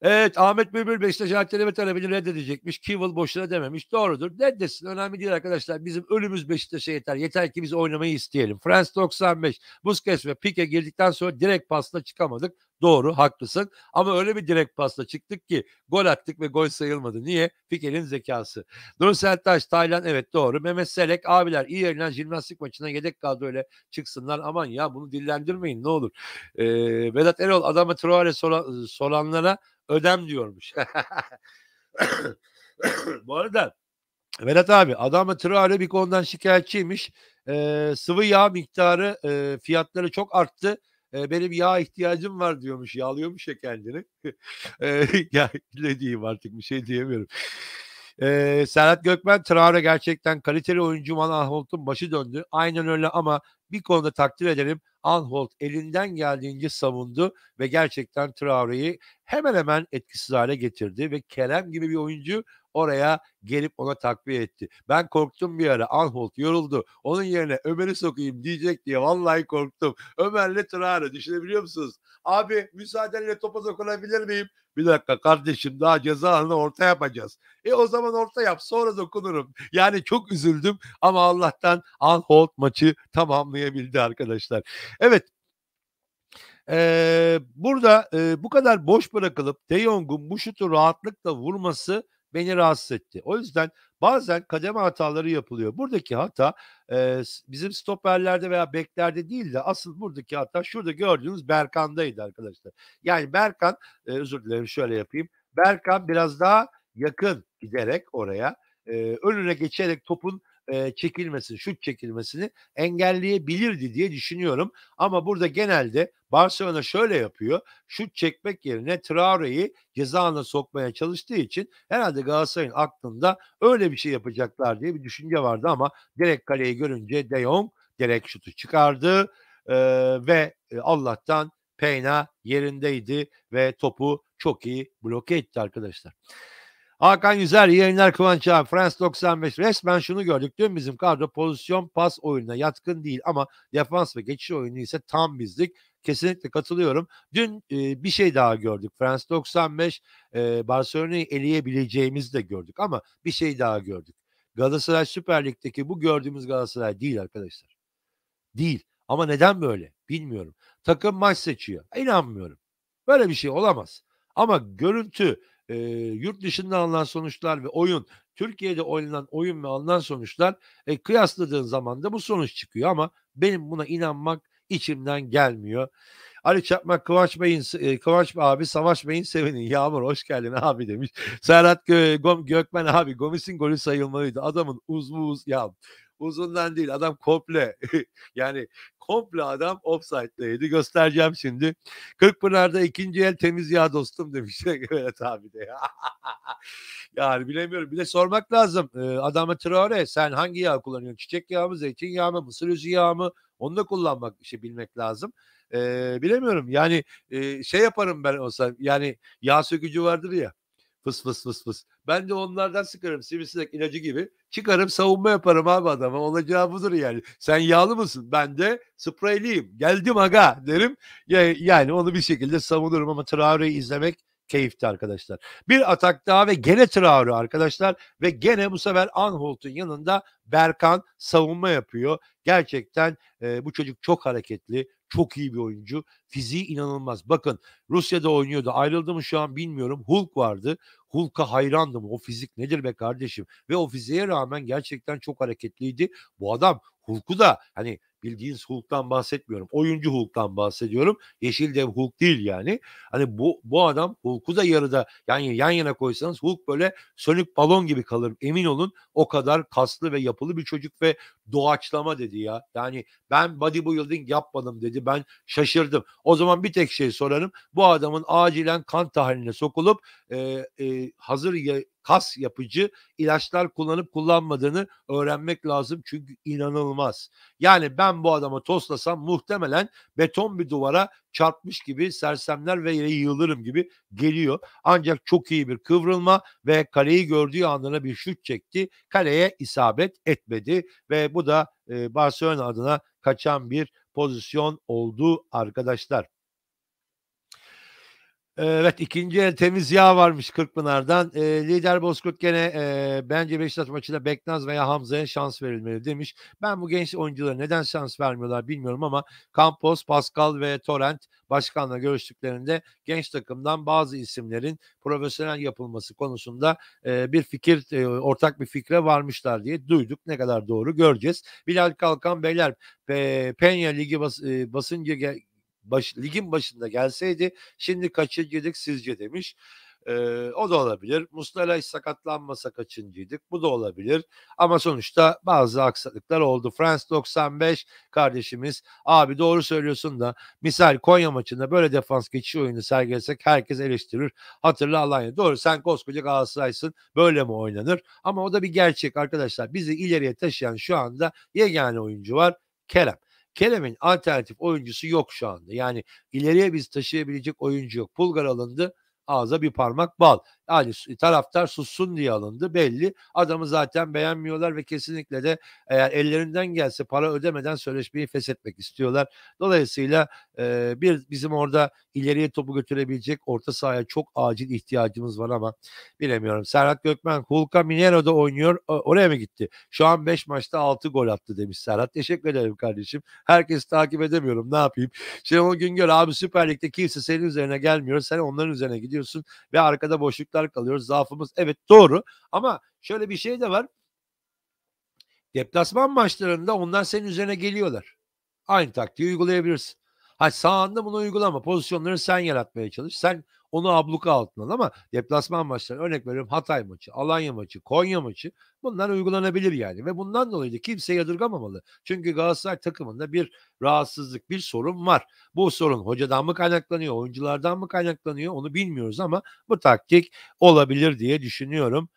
Evet, Ahmet Bülbül Beşiktaş erteleme talebini reddedecekmiş. Kewell boşuna dememiş. Doğrudur. Reddetsin. Önemli değil arkadaşlar. Bizim ölümüz Beşiktaş'a yeter. Yeter ki biz oynamayı isteyelim. France 95. Busquets ve Pique girdikten sonra direkt pasla çıkamadık. Doğru, haklısın. Ama öyle bir direkt pasla çıktık ki gol attık ve gol sayılmadı. Niye? Pique'nin zekası. Nursel Taş, Taylan, evet doğru. Mehmet Selek, abiler iyi yayınlar, jimnastik maçına yedek kadroyla çıksınlar. Aman ya, bunu dillendirmeyin ne olur. Vedat Erol, adama Traore soranlara ödem diyormuş. Bu arada Vedat abi, Adana Traore bir konudan şikayetçiymiş. Sıvı yağ miktarı, fiyatları çok arttı. Benim yağ ihtiyacım var diyormuş. Yağlıyormuş ya kendini. Ya ne diyeyim, artık bir şey diyemiyorum. Serhat Gökmen, Traore gerçekten kaliteli oyuncu, Van Aanholt'un başı döndü. Aynen öyle, ama bir konuda takdir ederim. Aanholt elinden geldiğince savundu ve gerçekten Traore'yi hemen hemen etkisiz hale getirdi ve Kerem gibi bir oyuncu oraya gelip ona takviye etti. Ben korktum bir ara. Anholt yoruldu. Onun yerine Ömer'i sokayım diyecek diye vallahi korktum. Ömer'le Traore, düşünebiliyor musunuz? Abi müsaadenle topa dokunabilir miyim? Bir dakika kardeşim, daha ceza alanı orta yapacağız. O zaman orta yap, sonra dokunurum. Yani çok üzüldüm ama Allah'tan Anholt maçı tamamlayabildi arkadaşlar. Evet, burada, bu kadar boş bırakılıp De Jong'un bu şutu rahatlıkla vurması beni rahatsız etti. O yüzden bazen kademe hataları yapılıyor. Buradaki hata, bizim stoperlerde veya beklerde değil de asıl buradaki hata şurada gördüğünüz Berkan'daydı arkadaşlar. Yani Berkan, özür dilerim, şöyle yapayım. Berkan biraz daha yakın giderek oraya, önüne geçerek topun, çekilmesini, şut çekilmesini engelleyebilirdi diye düşünüyorum. Ama burada genelde Barcelona şöyle yapıyor. Şut çekmek yerine Traore'yi ceza alanına sokmaya çalıştığı için herhalde Galatasaray'ın aklında öyle bir şey yapacaklar diye bir düşünce vardı ama direkt kaleyi görünce De Jong direkt şutu çıkardı, ve Allah'tan Peyna yerindeydi ve topu çok iyi bloke etti arkadaşlar. Hakan Yüzer, iyi yayınlar Kıvanç abi. France 95. Resmen şunu gördük. Dün bizim kadro pozisyon pas oyununa yatkın değil ama defans ve geçiş oyunu ise tam bizlik. Kesinlikle katılıyorum. Dün bir şey daha gördük. France 95 Barcelona'yı eleyebileceğimizi de gördük ama bir şey daha gördük. Galatasaray Süper Lig'deki bu gördüğümüz Galatasaray değil arkadaşlar. Değil. Ama neden böyle? Bilmiyorum. Takım maç seçiyor. İnanmıyorum. Böyle bir şey olamaz. Ama görüntü, yurt dışında alınan sonuçlar ve oyun, Türkiye'de oynanan oyun ve alınan sonuçlar, kıyasladığın zaman da bu sonuç çıkıyor ama benim buna inanmak içimden gelmiyor. Ali Çakmak, Kıvanç abi, Savaş Bey'in sevinin. Yağmur hoş geldin abi demiş. Serhat Gökmen abi, Gomis'in golü sayılmalıydı. Adamın ya uzundan değil, adam komple yani komple adam offside'deydi. Göstereceğim şimdi. Kırkpınar'da ikinci el temiz yağ dostum demiş. Evet abi de ya. Yani bilemiyorum. Bir de sormak lazım. Adama Traore, sen hangi yağ kullanıyorsun? Çiçek yağı mı, zeytinyağı mı, mısır özü yağı mı? Onu da kullanmak, işte bilmek lazım. Bilemiyorum. Yani şey yaparım ben olsa. Yani yağ sökücü vardır ya. Fıs fıs fıs fıs. Ben de onlardan sıkarım, sivrisinek ilacı gibi. Çıkarım savunma yaparım abi adama. Olacağı budur yani. Sen yağlı mısın? Ben de spreyliyim. Geldim aga derim. Yani onu bir şekilde savunurum ama Traore'yi izlemek keyifti arkadaşlar. Bir atak daha ve gene Traore arkadaşlar ve gene bu sefer Anholt'un yanında Berkan savunma yapıyor. Gerçekten bu çocuk çok hareketli, çok iyi bir oyuncu. Fiziği inanılmaz. Bakın, Rusya'da oynuyordu. Ayrıldı mı şu an bilmiyorum. Hulk vardı. Hulk'a hayrandım. O fizik nedir be kardeşim? Ve o fiziğe rağmen gerçekten çok hareketliydi. Bu adam Hulk'u da, hani bildiğiniz Hulk'tan bahsetmiyorum. Oyuncu Hulk'tan bahsediyorum. Yeşil Dev Hulk değil yani. Hani bu adam Hulk'u da yarıda yan yana koysanız Hulk böyle sönük balon gibi kalır. Emin olun, o kadar kaslı ve yapılı bir çocuk ve doğaçlama dedi ya. Yani ben bodybuilding yapmadım dedi. Ben şaşırdım. O zaman bir tek şey sorarım. Bu adamın acilen kan tahliline sokulup hazır kas yapıcı ilaçlar kullanıp kullanmadığını öğrenmek lazım. Çünkü inanılmaz. Yani ben bu adama toslasam muhtemelen beton bir duvara çarpmış gibi sersemler ve yere yığılırım gibi geliyor. Ancak çok iyi bir kıvrılma ve kaleyi gördüğü anına bir şut çekti. Kaleye isabet etmedi ve bu da Barcelona adına kaçan bir pozisyon oldu arkadaşlar. Evet, 2'nci el temiz yağ varmış Kırkpınar'dan. Lider Bozkurt gene, bence Beşiktaş maçında Beknaz veya Hamza'ya şans verilmeli demiş. Ben bu genç oyunculara neden şans vermiyorlar bilmiyorum ama Campos, Pascal ve Torrent başkanla görüştüklerinde genç takımdan bazı isimlerin profesyonel yapılması konusunda, bir fikir, ortak bir fikre varmışlar diye duyduk. Ne kadar doğru göreceğiz. Bilal Kalkan beyler, Peña ligi basınca ligin başında gelseydi şimdi kaçıncıydık sizce demiş. O da olabilir. Muslera hiç sakatlanmasa kaçıncıydık? Bu da olabilir. Ama sonuçta bazı aksaklıklar oldu. France 95 kardeşimiz abi doğru söylüyorsun da misal Konya maçında böyle defans geçiş oyunu sergilesek herkes eleştirir. Hatırla Alanya. Doğru sen koskoca Galatasaray'sın. Böyle mi oynanır? Ama o da bir gerçek arkadaşlar. Bizi ileriye taşıyan şu anda yegane oyuncu var. Kerem. Kerem'in alternatif oyuncusu yok şu anda. Yani ileriye biz taşıyabilecek oyuncu yok. Pulgar alındı. Ağza bir parmak bal. Yani taraftar sussun diye alındı belli. Adamı zaten beğenmiyorlar ve kesinlikle de eğer ellerinden gelse para ödemeden sözleşmeyi feshetmek istiyorlar. Dolayısıyla bir bizim orada ileriye topu götürebilecek orta sahaya çok acil ihtiyacımız var ama bilemiyorum. Serhat Gökmen Hulka Minero'da oynuyor. Oraya mı gitti? Şu an 5 maçta 6 gol attı demiş Serhat. Teşekkür ederim kardeşim. Herkesi takip edemiyorum. Ne yapayım? Şenol Güngör abi Süper Lig'de kimse senin üzerine gelmiyor. Sen onların üzerine gidiyorsun ve arkada boşluklar kalıyor. Zaafımız evet doğru ama şöyle bir şey de var. Deplasman maçlarında onlar senin üzerine geliyorlar. Aynı taktiği uygulayabilirsin. Ha sahanda bunu uygulama. Pozisyonları sen yaratmaya çalış. Sen onu abluka altına al ama deplasman maçları örnek veriyorum Hatay maçı, Alanya maçı, Konya maçı bunlar uygulanabilir yani ve bundan dolayı da kimse yadırgamamalı. Çünkü Galatasaray takımında bir rahatsızlık, bir sorun var. Bu sorun hocadan mı kaynaklanıyor, oyunculardan mı kaynaklanıyor onu bilmiyoruz ama bu taktik olabilir diye düşünüyorum.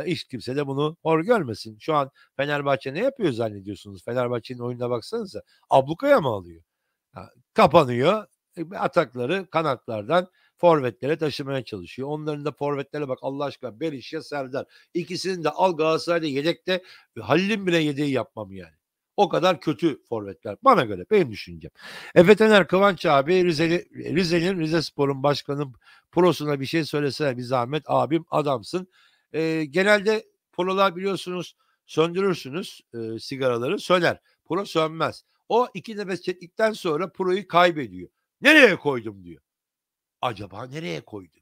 Hiç kimse de bunu hor görmesin. Şu an Fenerbahçe ne yapıyor zannediyorsunuz? Fenerbahçe'nin oyununa baksanıza. Ablukaya mı alıyor? Kapanıyor. Atakları kanatlardan forvetlere taşımaya çalışıyor. Onların da forvetlere bak Allah aşkına Berisha, Serdar. İkisini de al Galatasaray'da yedekte Halil'in bile yedeği yapmam yani. O kadar kötü forvetler. Bana göre benim düşüncem. Efe Tener Kıvanç abi Rize'nin Rizespor'un başkanı prosuna bir şey söylesene bir zahmet abim adamsın. Genelde prolar biliyorsunuz söndürürsünüz sigaraları söner. Pro sönmez. O 2 nefes çektikten sonra proyu kaybediyor. Nereye koydum diyor. Acaba nereye koydum?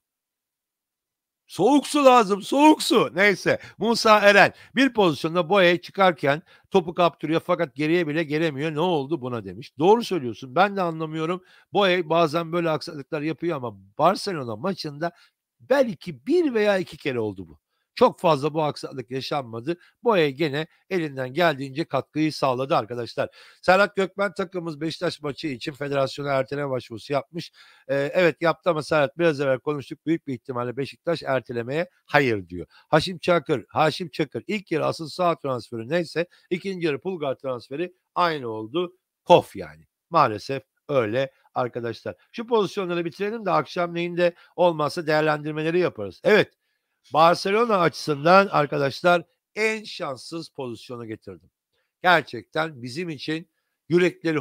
Soğuk su lazım, soğuk su. Neyse, Musa Eren bir pozisyonda boyaya çıkarken topu kaptırıyor fakat geriye bile gelemiyor. Ne oldu buna demiş. Doğru söylüyorsun. Ben de anlamıyorum. Boya bazen böyle aksaklıklar yapıyor ama Barcelona maçında belki bir veya iki kere oldu bu. Çok fazla bu aksaklık yaşanmadı. Boya gene elinden geldiğince katkıyı sağladı arkadaşlar. Serhat Gökmen takımımız Beşiktaş maçı için federasyona erteleme başvurusu yapmış. Evet yaptı ama Serhat biraz evvel konuştuk. Büyük bir ihtimalle Beşiktaş ertelemeye hayır diyor. Haşim Çakır ilk yarı asıl sağ transferi neyse ikinci yarı Pulgar transferi aynı oldu. Kof yani. Maalesef öyle arkadaşlar. Şu pozisyonları bitirelim de akşamleyin de olmazsa değerlendirmeleri yaparız. Evet Barcelona açısından arkadaşlar en şanssız pozisyonu getirdim. Gerçekten bizim için yürekleri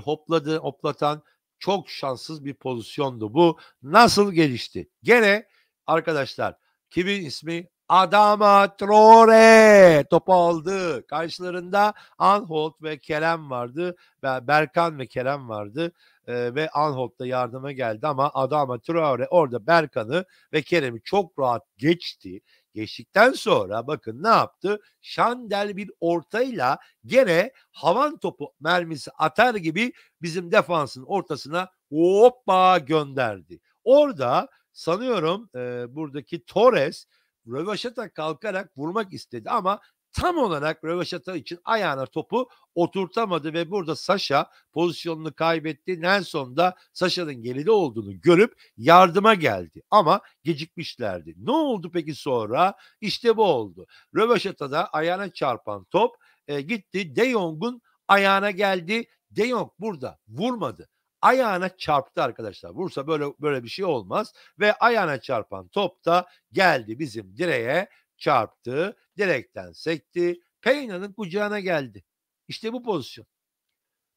hoplatan çok şanssız bir pozisyondu bu. Nasıl gelişti? Gene arkadaşlar kimin ismi? Adama Traore topu aldı. Karşılarında Anholt ve Kerem vardı. Berkan ve Kerem vardı. Ve Anholt da yardıma geldi ama Adama Traore orada Berkan'ı ve Kerem'i çok rahat geçti. Geçtikten sonra bakın ne yaptı? Şandel bir ortayla gene havan topu mermisi atar gibi bizim defansın ortasına hoppa gönderdi. Orada sanıyorum buradaki Torres rövaşata kalkarak vurmak istedi ama tam olarak rövaşata için ayağına topu oturtamadı ve burada Saşa pozisyonunu kaybetti. Nelson da Saşa'nın geride olduğunu görüp yardıma geldi ama gecikmişlerdi. Ne oldu peki sonra? İşte bu oldu. Rövaşatada ayağına çarpan top gitti De Jong'un ayağına geldi. De Jong burada vurmadı. Ayağına çarptı arkadaşlar. Vursa böyle bir şey olmaz ve ayağına çarpan top da geldi bizim direğe çarptı. Direkten sekti. Peyna'nın kucağına geldi. İşte bu pozisyon.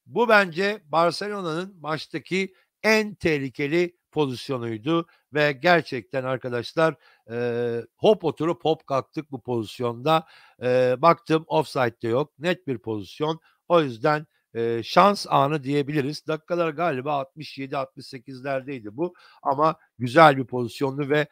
Bu bence Barcelona'nın maçtaki en tehlikeli pozisyonuydu ve gerçekten arkadaşlar hop oturup hop kalktık bu pozisyonda. Baktım ofsayt de yok. Net bir pozisyon. O yüzden şans anı diyebiliriz. Dakikalar galiba 67-68'lerdeydi bu ama güzel bir pozisyondu ve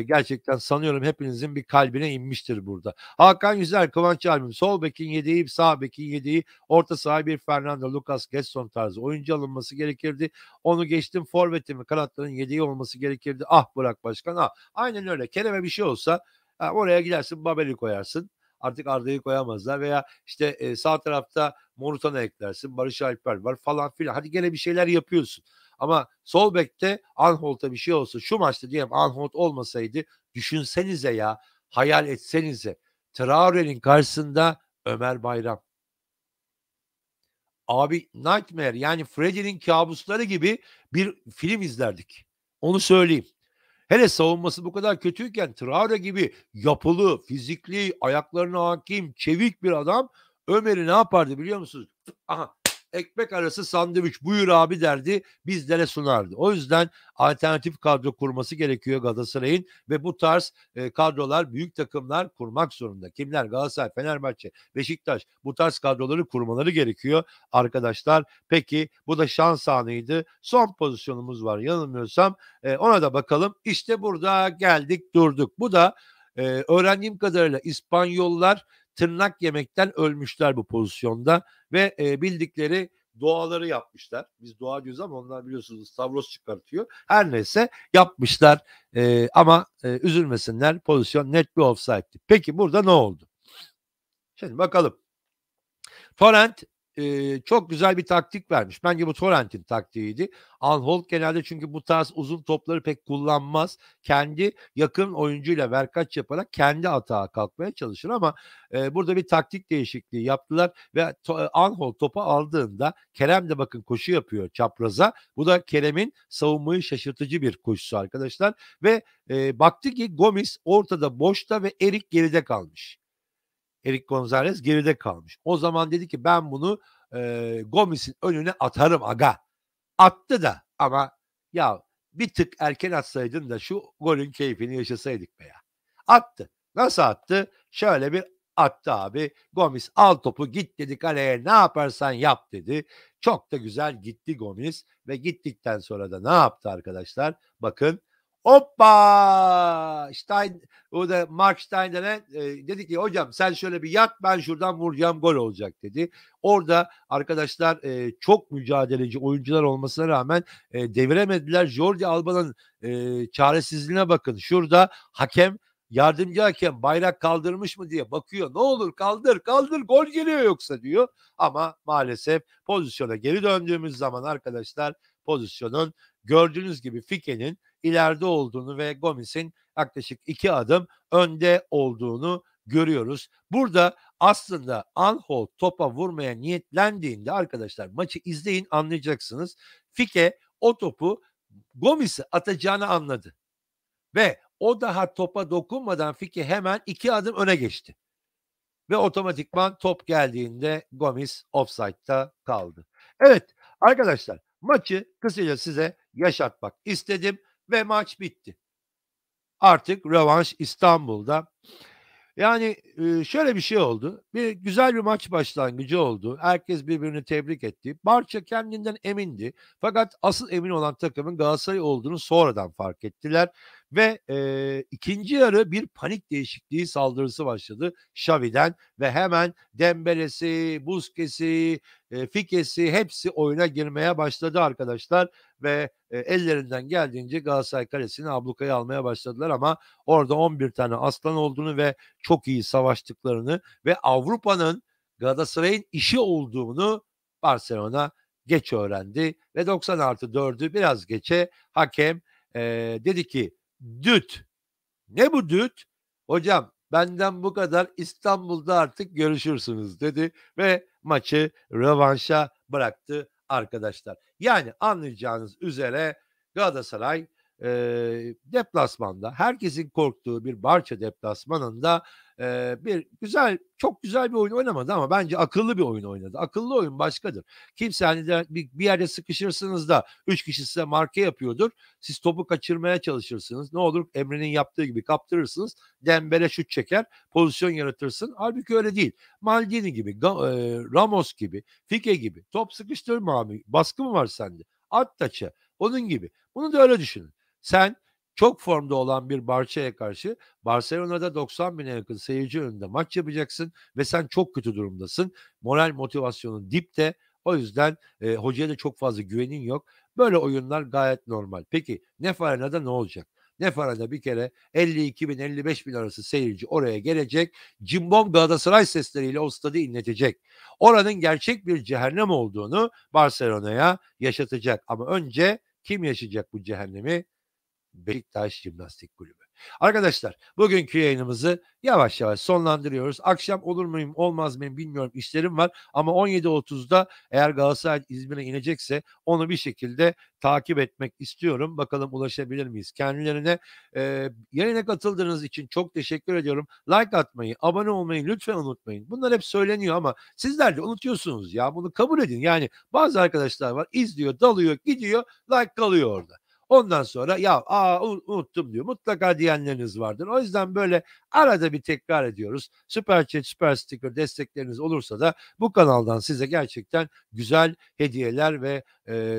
gerçekten sanıyorum hepinizin bir kalbine inmiştir burada. Hakan Yüzer, Kıvanç Albim, sol bekin yedeği, sağ bekin yedeği, orta saha bir Fernando, Lucas, Gedson tarzı oyuncu alınması gerekirdi. Onu geçtim, forvetin ve kanatların yedeği olması gerekirdi. Ah Burak Başkan, ah. Aynen öyle. Kerem'e bir şey olsa oraya gidersin, Babel'i koyarsın. Artık Arda'yı koyamazlar veya işte sağ tarafta Morutan'ı eklersin. Barış Alper var falan filan. Hadi gene bir şeyler yapıyorsun. Ama sol bekte Anholt'a bir şey olsa, şu maçta diyelim Anholt olmasaydı, düşünsenize ya, hayal etsenize. Traore'nin karşısında Ömer Bayram. Abi nightmare, yani Freddy'nin kabusları gibi bir film izlerdik. Onu söyleyeyim. Hele savunması bu kadar kötüyken Traore gibi yapılı, fizikli, ayaklarına hakim, çevik bir adam Ömer'i ne yapardı biliyor musunuz? Aha, ekmek arası sandviç buyur abi derdi, bizlere sunardı. O yüzden alternatif kadro kurması gerekiyor Galatasaray'ın ve bu tarz kadrolar büyük takımlar kurmak zorunda. Kimler? Galatasaray, Fenerbahçe, Beşiktaş, bu tarz kadroları kurmaları gerekiyor arkadaşlar. Peki bu da şans anıydı. Son pozisyonumuz var yanılmıyorsam. Ona da bakalım. İşte burada geldik durduk. Bu da öğrendiğim kadarıyla İspanyollar tırnak yemekten ölmüşler bu pozisyonda ve bildikleri duaları yapmışlar. Biz dua diyoruz ama onlar biliyorsunuz stavros çıkartıyor. Her neyse yapmışlar ama üzülmesinler, pozisyon net bir offside'ti. Peki burada ne oldu? Şimdi bakalım. Torrent çok güzel bir taktik vermiş. Bence bu Torrent'in taktiğiydi. Anholt genelde çünkü bu tarz uzun topları pek kullanmaz. Kendi yakın oyuncuyla verkaç yaparak kendi atağa kalkmaya çalışır ama burada bir taktik değişikliği yaptılar ve Anholt topu aldığında Kerem de bakın koşu yapıyor çapraza. Bu da Kerem'in savunmayı şaşırtıcı bir koşusu arkadaşlar ve baktı ki Gomis ortada boşta ve Erik geride kalmış. Erik Gonzalez geride kalmış. O zaman dedi ki ben bunu Gomis'in önüne atarım aga. Attı da ama ya bir tık erken atsaydın da şu golün keyfini yaşasaydık be ya. Attı. Nasıl attı? Şöyle bir attı abi. Gomis al topu git dedi kaleye, ne yaparsan yap dedi. Çok da güzel gitti Gomis ve gittikten sonra da ne yaptı arkadaşlar? Bakın, hoppa! O da Mark Steiner'e dedi ki hocam sen şöyle bir yat, ben şuradan vuracağım, gol olacak dedi. Orada arkadaşlar çok mücadeleci oyuncular olmasına rağmen deviremediler. Jordi Alba'nın çaresizliğine bakın. Şurada hakem, yardımcı hakem bayrak kaldırmış mı diye bakıyor. Ne olur kaldır kaldır, gol geliyor yoksa diyor. Ama maalesef pozisyona geri döndüğümüz zaman arkadaşlar pozisyonun gördüğünüz gibi Fike'nin ileride olduğunu ve Gomis'in yaklaşık 2 adım önde olduğunu görüyoruz. Burada aslında Anholt topa vurmaya niyetlendiğinde arkadaşlar maçı izleyin anlayacaksınız. Fike o topu Gomis'e atacağını anladı. Ve o daha topa dokunmadan Fike hemen 2 adım öne geçti. Ve otomatikman top geldiğinde Gomis offside'da kaldı. Evet arkadaşlar, maçı kısaca size yaşatmak istedim ve maç bitti. Artık rövanş İstanbul'da. Yani şöyle bir şey oldu. Güzel bir maç başlangıcı oldu. Herkes birbirini tebrik etti. Barça kendinden emindi. Fakat asıl emin olan takımın Galatasaray olduğunu sonradan fark ettiler ve ikinci yarı bir panik değişikliği saldırısı başladı Xavi'den ve hemen Dembele'si, Busquets'i, Fike'si hepsi oyuna girmeye başladı arkadaşlar ve ellerinden geldiğince Galatasaray kalesini ablukaya almaya başladılar ama orada 11 tane aslan olduğunu ve çok iyi savaştıklarını ve Avrupa'nın Galatasaray'ın işi olduğunu Barcelona geç öğrendi ve 90+4'ü biraz geçe hakem dedi ki düt. Ne bu düt? Hocam benden bu kadar, İstanbul'da artık görüşürsünüz dedi ve maçı rövanşa bıraktı arkadaşlar. Yani anlayacağınız üzere Galatasaray deplasmanda, herkesin korktuğu bir Barça deplasmanında, bir güzel, çok güzel bir oyun oynamadı ama bence akıllı bir oyun oynadı. Akıllı oyun başkadır. Kimse, hani, bir yerde sıkışırsınız da 3 kişi size marke yapıyordur. Siz topu kaçırmaya çalışırsınız. Ne olur? Emre'nin yaptığı gibi kaptırırsınız. Dembele şut çeker, pozisyon yaratırsın. Hâlbuki öyle değil. Maldini gibi, Ramos gibi, Pique gibi. Top sıkıştırma abi. Baskı mı var sende? At taça. Onun gibi. Bunu da öyle düşünün. Sen çok formda olan bir Barça'ya karşı Barcelona'da 90.000'e yakın seyirci önünde maç yapacaksın ve sen çok kötü durumdasın. Moral motivasyonun dipte. O yüzden, hocaya da çok fazla güvenin yok. Böyle oyunlar gayet normal. Peki Nefarena'da ne olacak? Nefarena'da bir kere 52.000 55.000 arası seyirci oraya gelecek. Cimbom Galatasaray sesleriyle o stadı inletecek. Oranın gerçek bir cehennem olduğunu Barcelona'ya yaşatacak. Ama önce kim yaşayacak bu cehennemi? Beşiktaş Jimnastik Kulübü. Arkadaşlar, bugünkü yayınımızı yavaş yavaş sonlandırıyoruz. Akşam olur muyum olmaz mıyım bilmiyorum, işlerim var ama 17.30'da eğer Galatasaray İzmir'e inecekse onu bir şekilde takip etmek istiyorum. Bakalım ulaşabilir miyiz kendilerine? Yayına katıldığınız için çok teşekkür ediyorum. Like atmayı, abone olmayı lütfen unutmayın. Bunlar hep söyleniyor ama sizler de unutuyorsunuz ya. Bunu kabul edin. Yani bazı arkadaşlar var, izliyor, dalıyor, gidiyor, like kalıyor orada. Ondan sonra ya unuttum diyor. Mutlaka diyenleriniz vardır. O yüzden böyle arada bir tekrar ediyoruz. Süper Chat, Süper Sticker destekleriniz olursa da bu kanaldan size gerçekten güzel hediyeler ve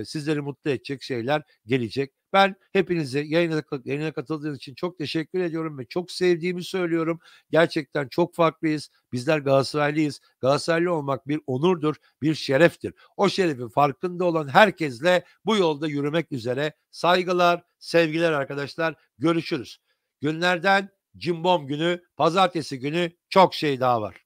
sizleri mutlu edecek şeyler gelecek. Ben hepinize yayına katıldığınız için çok teşekkür ediyorum ve çok sevdiğimi söylüyorum. Gerçekten çok farklıyız. Bizler Galatasaraylıyız. Galatasaraylı olmak bir onurdur, bir şereftir. O şerefin farkında olan herkesle bu yolda yürümek üzere saygılar, sevgiler arkadaşlar. Görüşürüz. Günlerden Cimbom günü, pazartesi günü çok şey daha var.